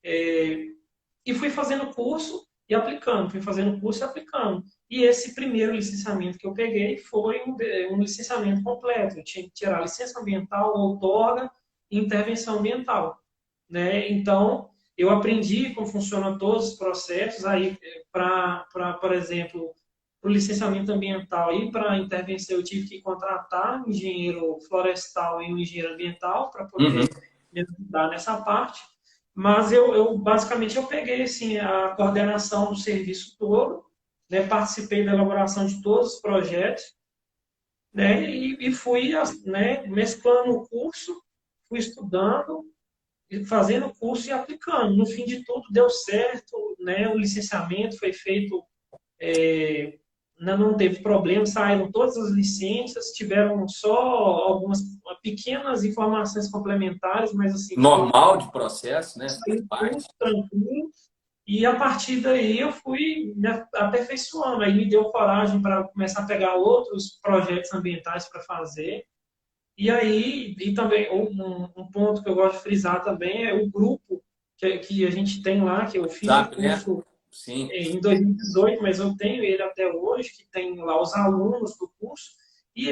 e fui fazendo curso e aplicando, fui fazendo curso e aplicando. E esse primeiro licenciamento que eu peguei foi um licenciamento completo, eu tinha que tirar licença ambiental, outorga e intervenção ambiental. Né? Então, eu aprendi como funcionam todos os processos, aí por exemplo, para o licenciamento ambiental e para a intervenção, eu tive que contratar um engenheiro florestal e um engenheiro ambiental para Uhum. poder me ajudar nessa parte. Mas basicamente eu peguei assim, a coordenação do serviço todo, né, participei da elaboração de todos os projetos, né, e fui, né, mesclando o curso, fui estudando, fazendo o curso e aplicando. No fim de tudo deu certo, né, o licenciamento foi feito, não teve problema, saíram todas as licenças, tiveram só algumas pequenas informações complementares, mas assim, Normal de processo, né? Faz saiu tudo parte. tranquilo. E a partir daí eu fui me aperfeiçoando, aí me deu coragem para começar a pegar outros projetos ambientais para fazer. E aí, e também um ponto que eu gosto de frisar também é o grupo que a gente tem lá, que eu fiz o Sabe, né? curso Sim. em 2018, mas eu tenho ele até hoje, que tem lá os alunos do curso. E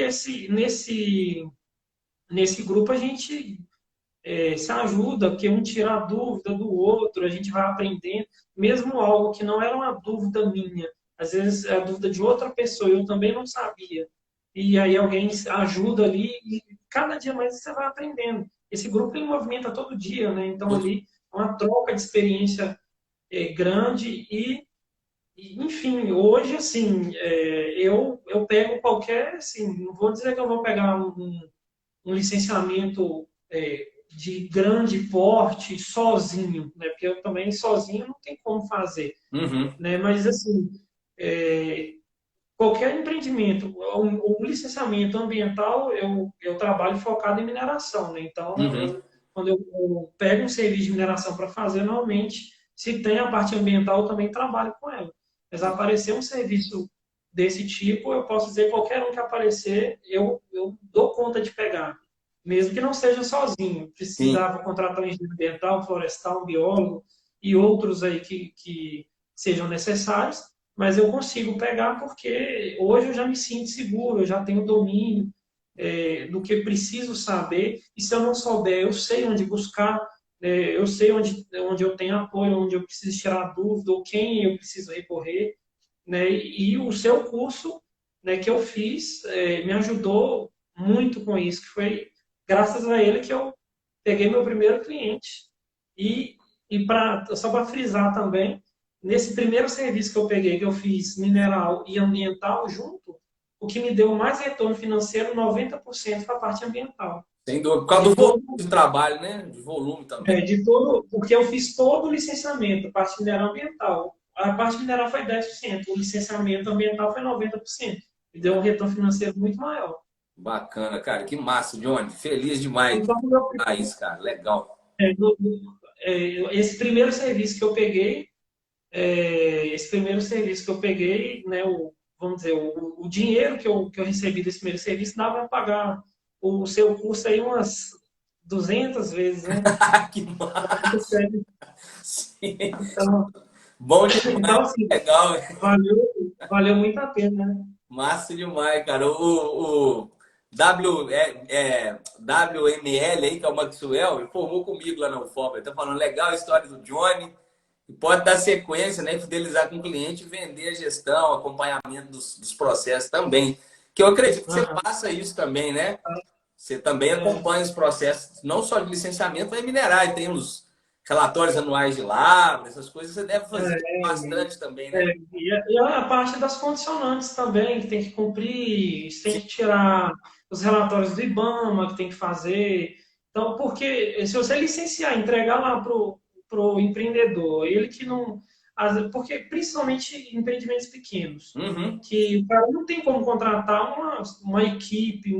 nesse grupo a gente se ajuda, porque um tira a dúvida do outro, a gente vai aprendendo, mesmo algo que não era uma dúvida minha, às vezes é a dúvida de outra pessoa, eu também não sabia. E aí alguém ajuda ali e cada dia mais você vai aprendendo. Esse grupo ele movimenta todo dia, né? Então ali é uma troca de experiência grande enfim, hoje assim, eu pego qualquer, assim, não vou dizer que eu vou pegar um licenciamento de grande porte sozinho, né? Porque eu também sozinho não tem como fazer, Uhum. né? Mas assim, é, qualquer empreendimento, o licenciamento ambiental, eu trabalho focado em mineração, né? Então, Uhum. quando eu pego um serviço de mineração para fazer, normalmente, se tem a parte ambiental, eu também trabalho com ela. Mas aparecer um serviço desse tipo, eu posso dizer qualquer um que aparecer, eu dou conta de pegar, mesmo que não seja sozinho. Sim. Precisava contratar um engenheiro ambiental, florestal, um biólogo e outros aí que sejam necessários, mas eu consigo pegar porque hoje eu já me sinto seguro, eu já tenho domínio do que preciso saber, e se eu não souber, eu sei onde buscar, eu sei onde eu tenho apoio, onde eu preciso tirar dúvida, ou quem eu preciso recorrer, né? E o seu curso, né, que eu fiz me ajudou muito com isso, que foi graças a ele que eu peguei meu primeiro cliente. E, só para frisar também, nesse primeiro serviço que eu peguei, que eu fiz mineral e ambiental junto, o que me deu mais retorno financeiro, 90% foi a parte ambiental. Sem dúvida. Por causa De do volume todo, de trabalho, né? De volume também. porque eu fiz todo o licenciamento, parte mineral ambiental. A parte mineral foi 10%, o licenciamento ambiental foi 90%. Me deu um retorno financeiro muito maior. Bacana, cara. Que massa, Johnny. Feliz demais de Então, meu, escutar isso, cara. Legal. é, no- esse primeiro serviço que eu peguei, né, vamos dizer, o dinheiro que eu recebi desse primeiro serviço dava para pagar o seu curso aí umas 200 vezes, né? Que massa. Sim. Então, Bom demais. então assim, Legal. valeu muito a pena, né? Massa demais, cara. O WML aí, que é o Maxwell, ele formou comigo lá na UFOP. Ele tá falando legal a história do Johnny. E pode dar sequência, né? Fidelizar com o cliente e vender a gestão, acompanhamento dos processos também. Que eu acredito que você Aham. faça isso também, né? Você também É, acompanha os processos, não só de licenciamento, mas minerar. E tem os relatórios anuais de lavra, essas coisas você deve fazer é, bastante também, né? e a parte das condicionantes também, que tem que cumprir, você tem que tirar os relatórios do IBAMA, que tem que fazer. Então, porque se você licenciar, entregar lá pro empreendedor, ele que não. Porque principalmente empreendimentos pequenos, Uhum. que o cara não tem como contratar uma equipe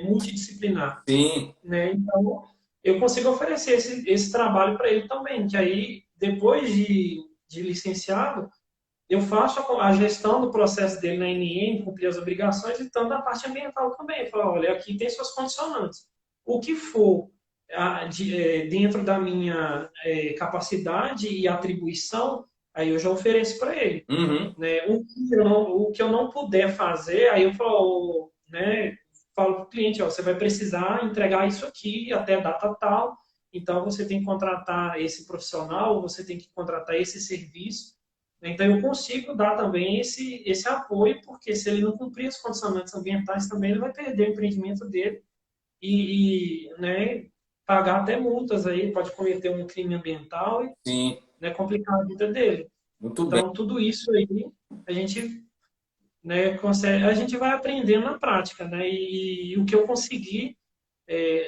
multidisciplinar, Sim, né? Então, eu consigo oferecer esse trabalho para ele também, que aí, depois de licenciado, eu faço a gestão do processo dele na NN, cumprir as obrigações e tanto a parte ambiental também. Eu falo, olha, aqui tem suas condicionantes. O que for dentro da minha capacidade e atribuição, aí eu já ofereço para ele. uhum. Né? O que eu não puder fazer, aí eu falo, né, falo para o cliente, ó, você vai precisar entregar isso aqui até data tal, então você tem que contratar esse profissional, você tem que contratar esse serviço. Então eu consigo dar também esse apoio, porque se ele não cumprir as condicionantes ambientais também, ele vai perder o empreendimento dele né, pagar até multas aí, pode cometer um crime ambiental e, Sim, né, complicar a vida dele. muito bem. Então, tudo isso aí a gente, né, consegue, a gente vai aprendendo na prática, né? E o que eu consegui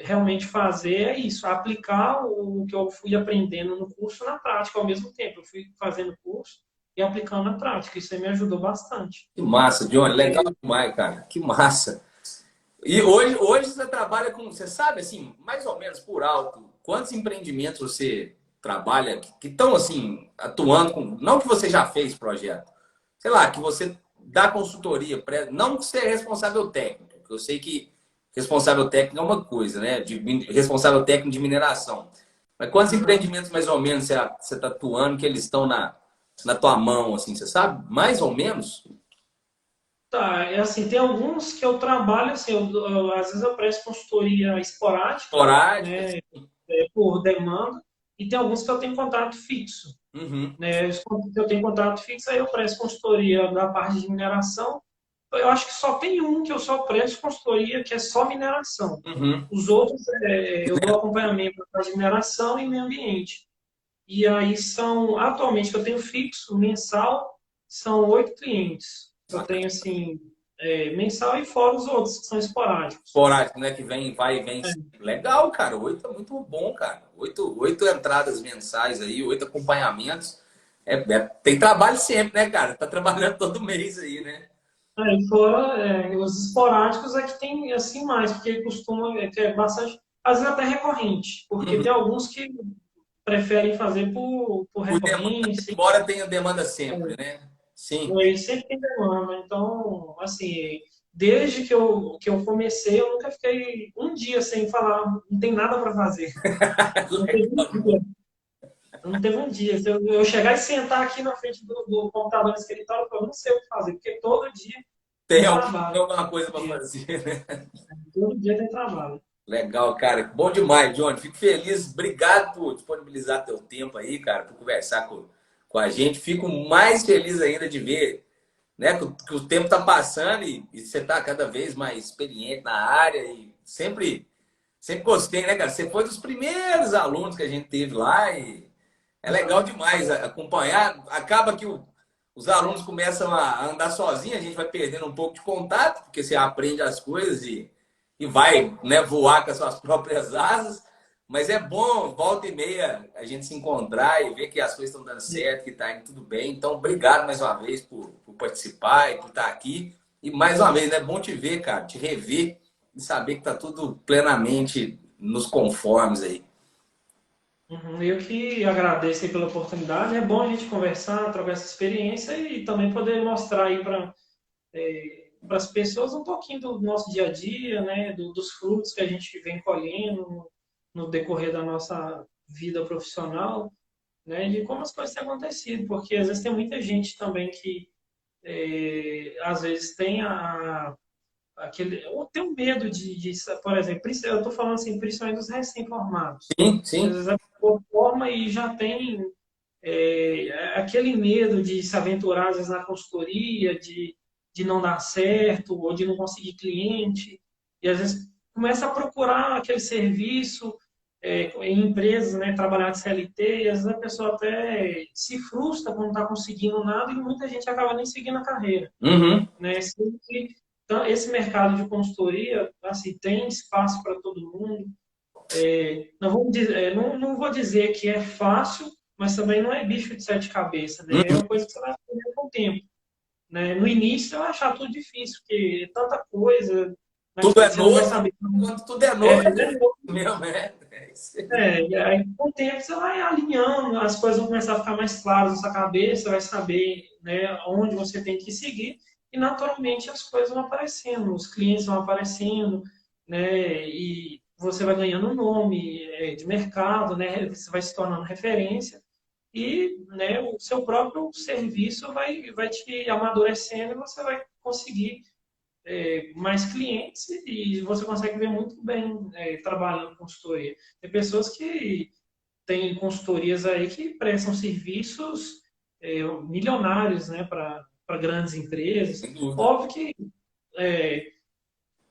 realmente fazer é isso, aplicar o que eu fui aprendendo no curso na prática ao mesmo tempo. Eu fui fazendo curso e aplicando na prática. Isso aí me ajudou bastante. Que massa, Johnny. Legal demais, cara. Que massa. E hoje você trabalha com, você sabe, assim, mais ou menos por alto, quantos empreendimentos você trabalha, que estão assim, atuando com. Não que você já fez projeto, sei lá, que você dá consultoria, não que você é responsável técnico, porque eu sei que responsável técnico é uma coisa, né? Responsável técnico de mineração. Mas quantos Uhum. empreendimentos mais ou menos você está atuando que eles estão na tua mão, assim, você sabe? Mais ou menos? Tá, é assim, tem alguns que eu trabalho, assim, às vezes eu presto consultoria esporádica, Esporádica. né, por demanda, e tem alguns que eu tenho contrato fixo, Uhum, né, eu tenho contrato fixo, aí eu presto consultoria da parte de mineração. Eu acho que só tem um que eu só presto consultoria, que é só mineração. uhum. Os outros, eu dou acompanhamento da parte de mineração e meio ambiente. E aí atualmente, que eu tenho fixo, mensal, são 8 clientes. Eu tenho, Bacana. assim, mensal e fora os outros, que são esporádicos. Esporádico, né? Que vem, vai e vem. Legal, cara. Oito é muito bom, cara. Oito entradas mensais aí, oito acompanhamentos. Tem trabalho sempre, né, cara? Tá trabalhando todo mês aí, né? E fora os esporádicos é que tem, assim, mais, porque costuma, que é bastante, às vezes até recorrente, porque Uhum. tem alguns que preferem fazer por Por demanda, recorrência. embora tenha demanda sempre, né? Sim. Aí sempre tem demanda. Então, assim, desde que eu comecei, eu nunca fiquei um dia sem falar, não tem nada para fazer. Não teve um dia. Não teve um dia. Se eu chegar e sentar aqui na frente do computador no escritório, eu não sei o que fazer, porque todo dia Tem tem trabalho. alguma coisa para fazer, né? Todo dia tem trabalho. Legal, cara. Bom demais, Johnny. Fico feliz. Obrigado por disponibilizar teu tempo aí, cara, por conversar com a gente. Fico mais feliz ainda de ver, né, que o tempo tá passando e você tá cada vez mais experiente na área e sempre gostei, né, cara? Você foi dos primeiros alunos que a gente teve lá e é legal Uhum. demais acompanhar. Acaba que os alunos começam a andar sozinhos, a gente vai perdendo um pouco de contato, porque você aprende as coisas e vai, né, voar com as suas próprias asas. Mas é bom, volta e meia, a gente se encontrar e ver que as coisas estão dando certo, que está indo tudo bem. Então, obrigado mais uma vez por participar e por estar aqui. E mais uma vez, é bom te ver, cara, te rever e saber que está tudo plenamente nos conformes aí. Uhum. Eu que agradeço aí pela oportunidade. É bom a gente conversar, trocar essa experiência e também poder mostrar aí para as pessoas um pouquinho do nosso dia a dia, né, dos frutos que a gente vem colhendo no decorrer da nossa vida profissional, né, de como as coisas têm acontecido, porque às vezes tem muita gente também que às vezes tem ou tem um medo por exemplo, eu estou falando assim, principalmente dos recém-formados, Sim, que às sim. vezes a pessoa forma e já tem aquele medo de se aventurar, às vezes, na consultoria, de não dar certo, ou de não conseguir cliente, e às vezes começa a procurar aquele serviço em empresas, né, trabalhar de CLT, e às vezes a pessoa até se frustra quando não está conseguindo nada, e muita gente acaba nem seguindo a carreira. Uhum. Né? Então, esse mercado de consultoria, assim, tem espaço para todo mundo. Não vou dizer que é fácil, mas também não é bicho de sete cabeças, né? É Uhum. uma coisa que você vai aprender com o tempo, né? No início eu achava tudo difícil, porque é tanta coisa, né, Tudo é você não vai novo, saber. quando tudo é É, novo é difícil mesmo, né? É isso aí. e aí com o tempo você vai alinhando, as coisas vão começar a ficar mais claras na sua cabeça, você vai saber, né, onde você tem que seguir, e naturalmente as coisas vão aparecendo, os clientes vão aparecendo, né, e você vai ganhando nome de mercado, né, você vai se tornando referência, e, né, o seu próprio serviço vai te amadurecendo e você vai conseguir mais clientes e você consegue ver muito bem trabalhando com consultoria. Tem pessoas que têm consultorias aí que prestam serviços milionários, né, para grandes empresas. Sem dúvida. Óbvio que é,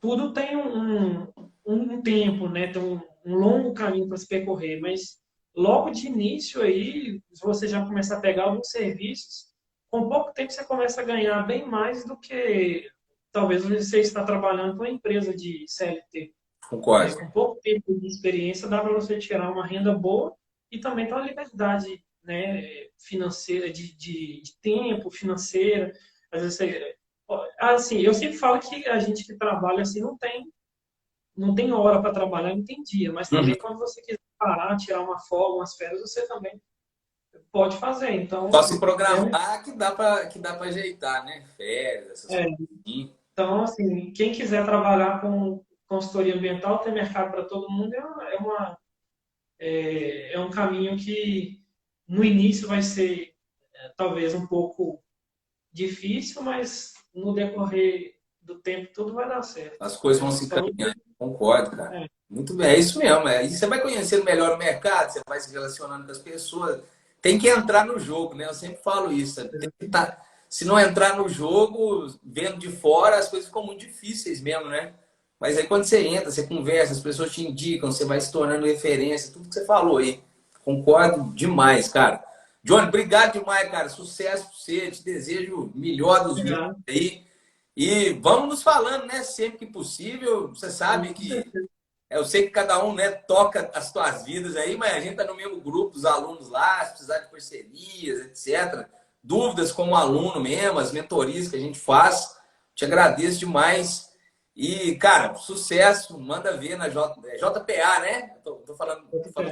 tudo tem um tempo, né, tem um longo caminho para se percorrer, mas logo de início aí, se você já começa a pegar alguns serviços, com pouco tempo você começa a ganhar bem mais do que talvez você está trabalhando com uma empresa de CLT. Né? Concordo. Com pouco tempo de experiência dá para você tirar uma renda boa e também ter uma liberdade, né, financeira, de tempo financeira. Às vezes assim, eu sempre falo que a gente que trabalha assim não tem hora para trabalhar, não tem dia, mas Uhum. também quando você quiser parar, tirar uma folga, umas férias, você também pode fazer. Só Então, se é um, programar que dá para ajeitar, né? Férias, essas é, coisas assim. então, assim, quem quiser trabalhar com consultoria ambiental, tem mercado para todo mundo, é um caminho que no início vai ser talvez um pouco difícil, mas no decorrer do tempo tudo vai dar certo. As coisas vão É se só encaminhando. Concordo, cara. é, Muito bem, é isso mesmo. E você vai conhecendo melhor o mercado, você vai se relacionando com as pessoas. Tem que entrar no jogo, né? Eu sempre falo isso. Tem que se não entrar no jogo, vendo de fora, as coisas ficam muito difíceis mesmo, né? Mas aí quando você entra, você conversa, as pessoas te indicam, você vai se tornando referência, tudo que você falou aí. Concordo demais, cara. Johnny, obrigado demais, cara. Sucesso pra você. Te desejo o melhor dos mundos obrigado. aí. E vamos nos falando, né? Sempre que possível. Você sabe Com que certeza. eu sei que cada um, né, toca as suas vidas aí, mas a gente tá no mesmo grupo dos alunos lá, se precisar de parcerias, etc. Dúvidas como aluno mesmo, as mentorias que a gente faz. Te agradeço demais. E, cara, sucesso. Manda ver na JPA, né? Tô falando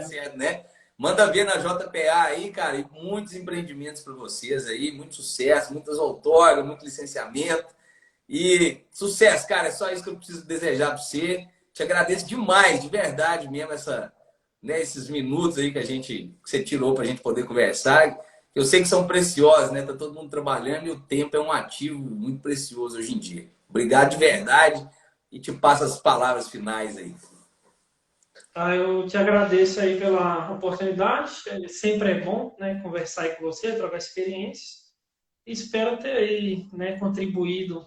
certo, né? Manda ver na JPA aí, cara, e muitos empreendimentos para vocês aí, muito sucesso, muitas outorgas, muito licenciamento. E sucesso, cara. É só isso que eu preciso desejar para você. Te agradeço demais, de verdade mesmo, né, esses minutos aí que você tirou para a gente poder conversar. Eu sei que são preciosos, né? Tá todo mundo trabalhando e o tempo é um ativo muito precioso hoje em dia. Obrigado de verdade e te passo as palavras finais aí. Tá, eu te agradeço aí pela oportunidade. Sempre é bom, né, conversar aí com você, trocar experiências. E espero ter aí, né, contribuído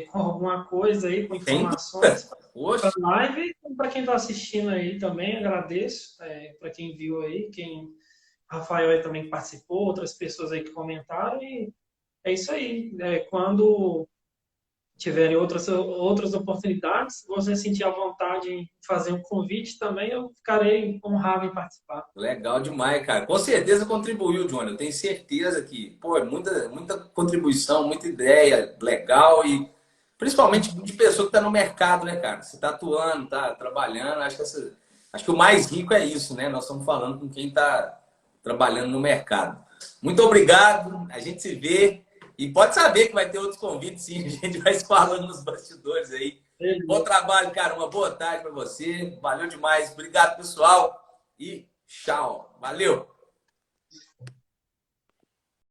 com alguma coisa aí, com Sem informações dúvida. para Poxa, a live e para quem está assistindo aí também. Agradeço para quem viu aí, quem Rafael aí também participou, outras pessoas aí que comentaram. E é isso aí. Quando tiverem outras oportunidades, você sentir a vontade em fazer um convite também, eu ficarei honrado em participar. legal demais, cara. Com certeza contribuiu, Johnny. Eu tenho certeza que, pô, muita contribuição, muita ideia legal e principalmente de pessoa que está no mercado, né, cara? Você está atuando, está trabalhando. Acho que o mais rico é isso, né? Nós estamos falando com quem está trabalhando no mercado. Muito obrigado. A gente se vê e pode saber que vai ter outros convites, sim. A gente vai se falando nos bastidores aí. Bom Beleza. trabalho, cara. Uma boa tarde para você. Valeu demais. Obrigado, pessoal. E tchau. Valeu.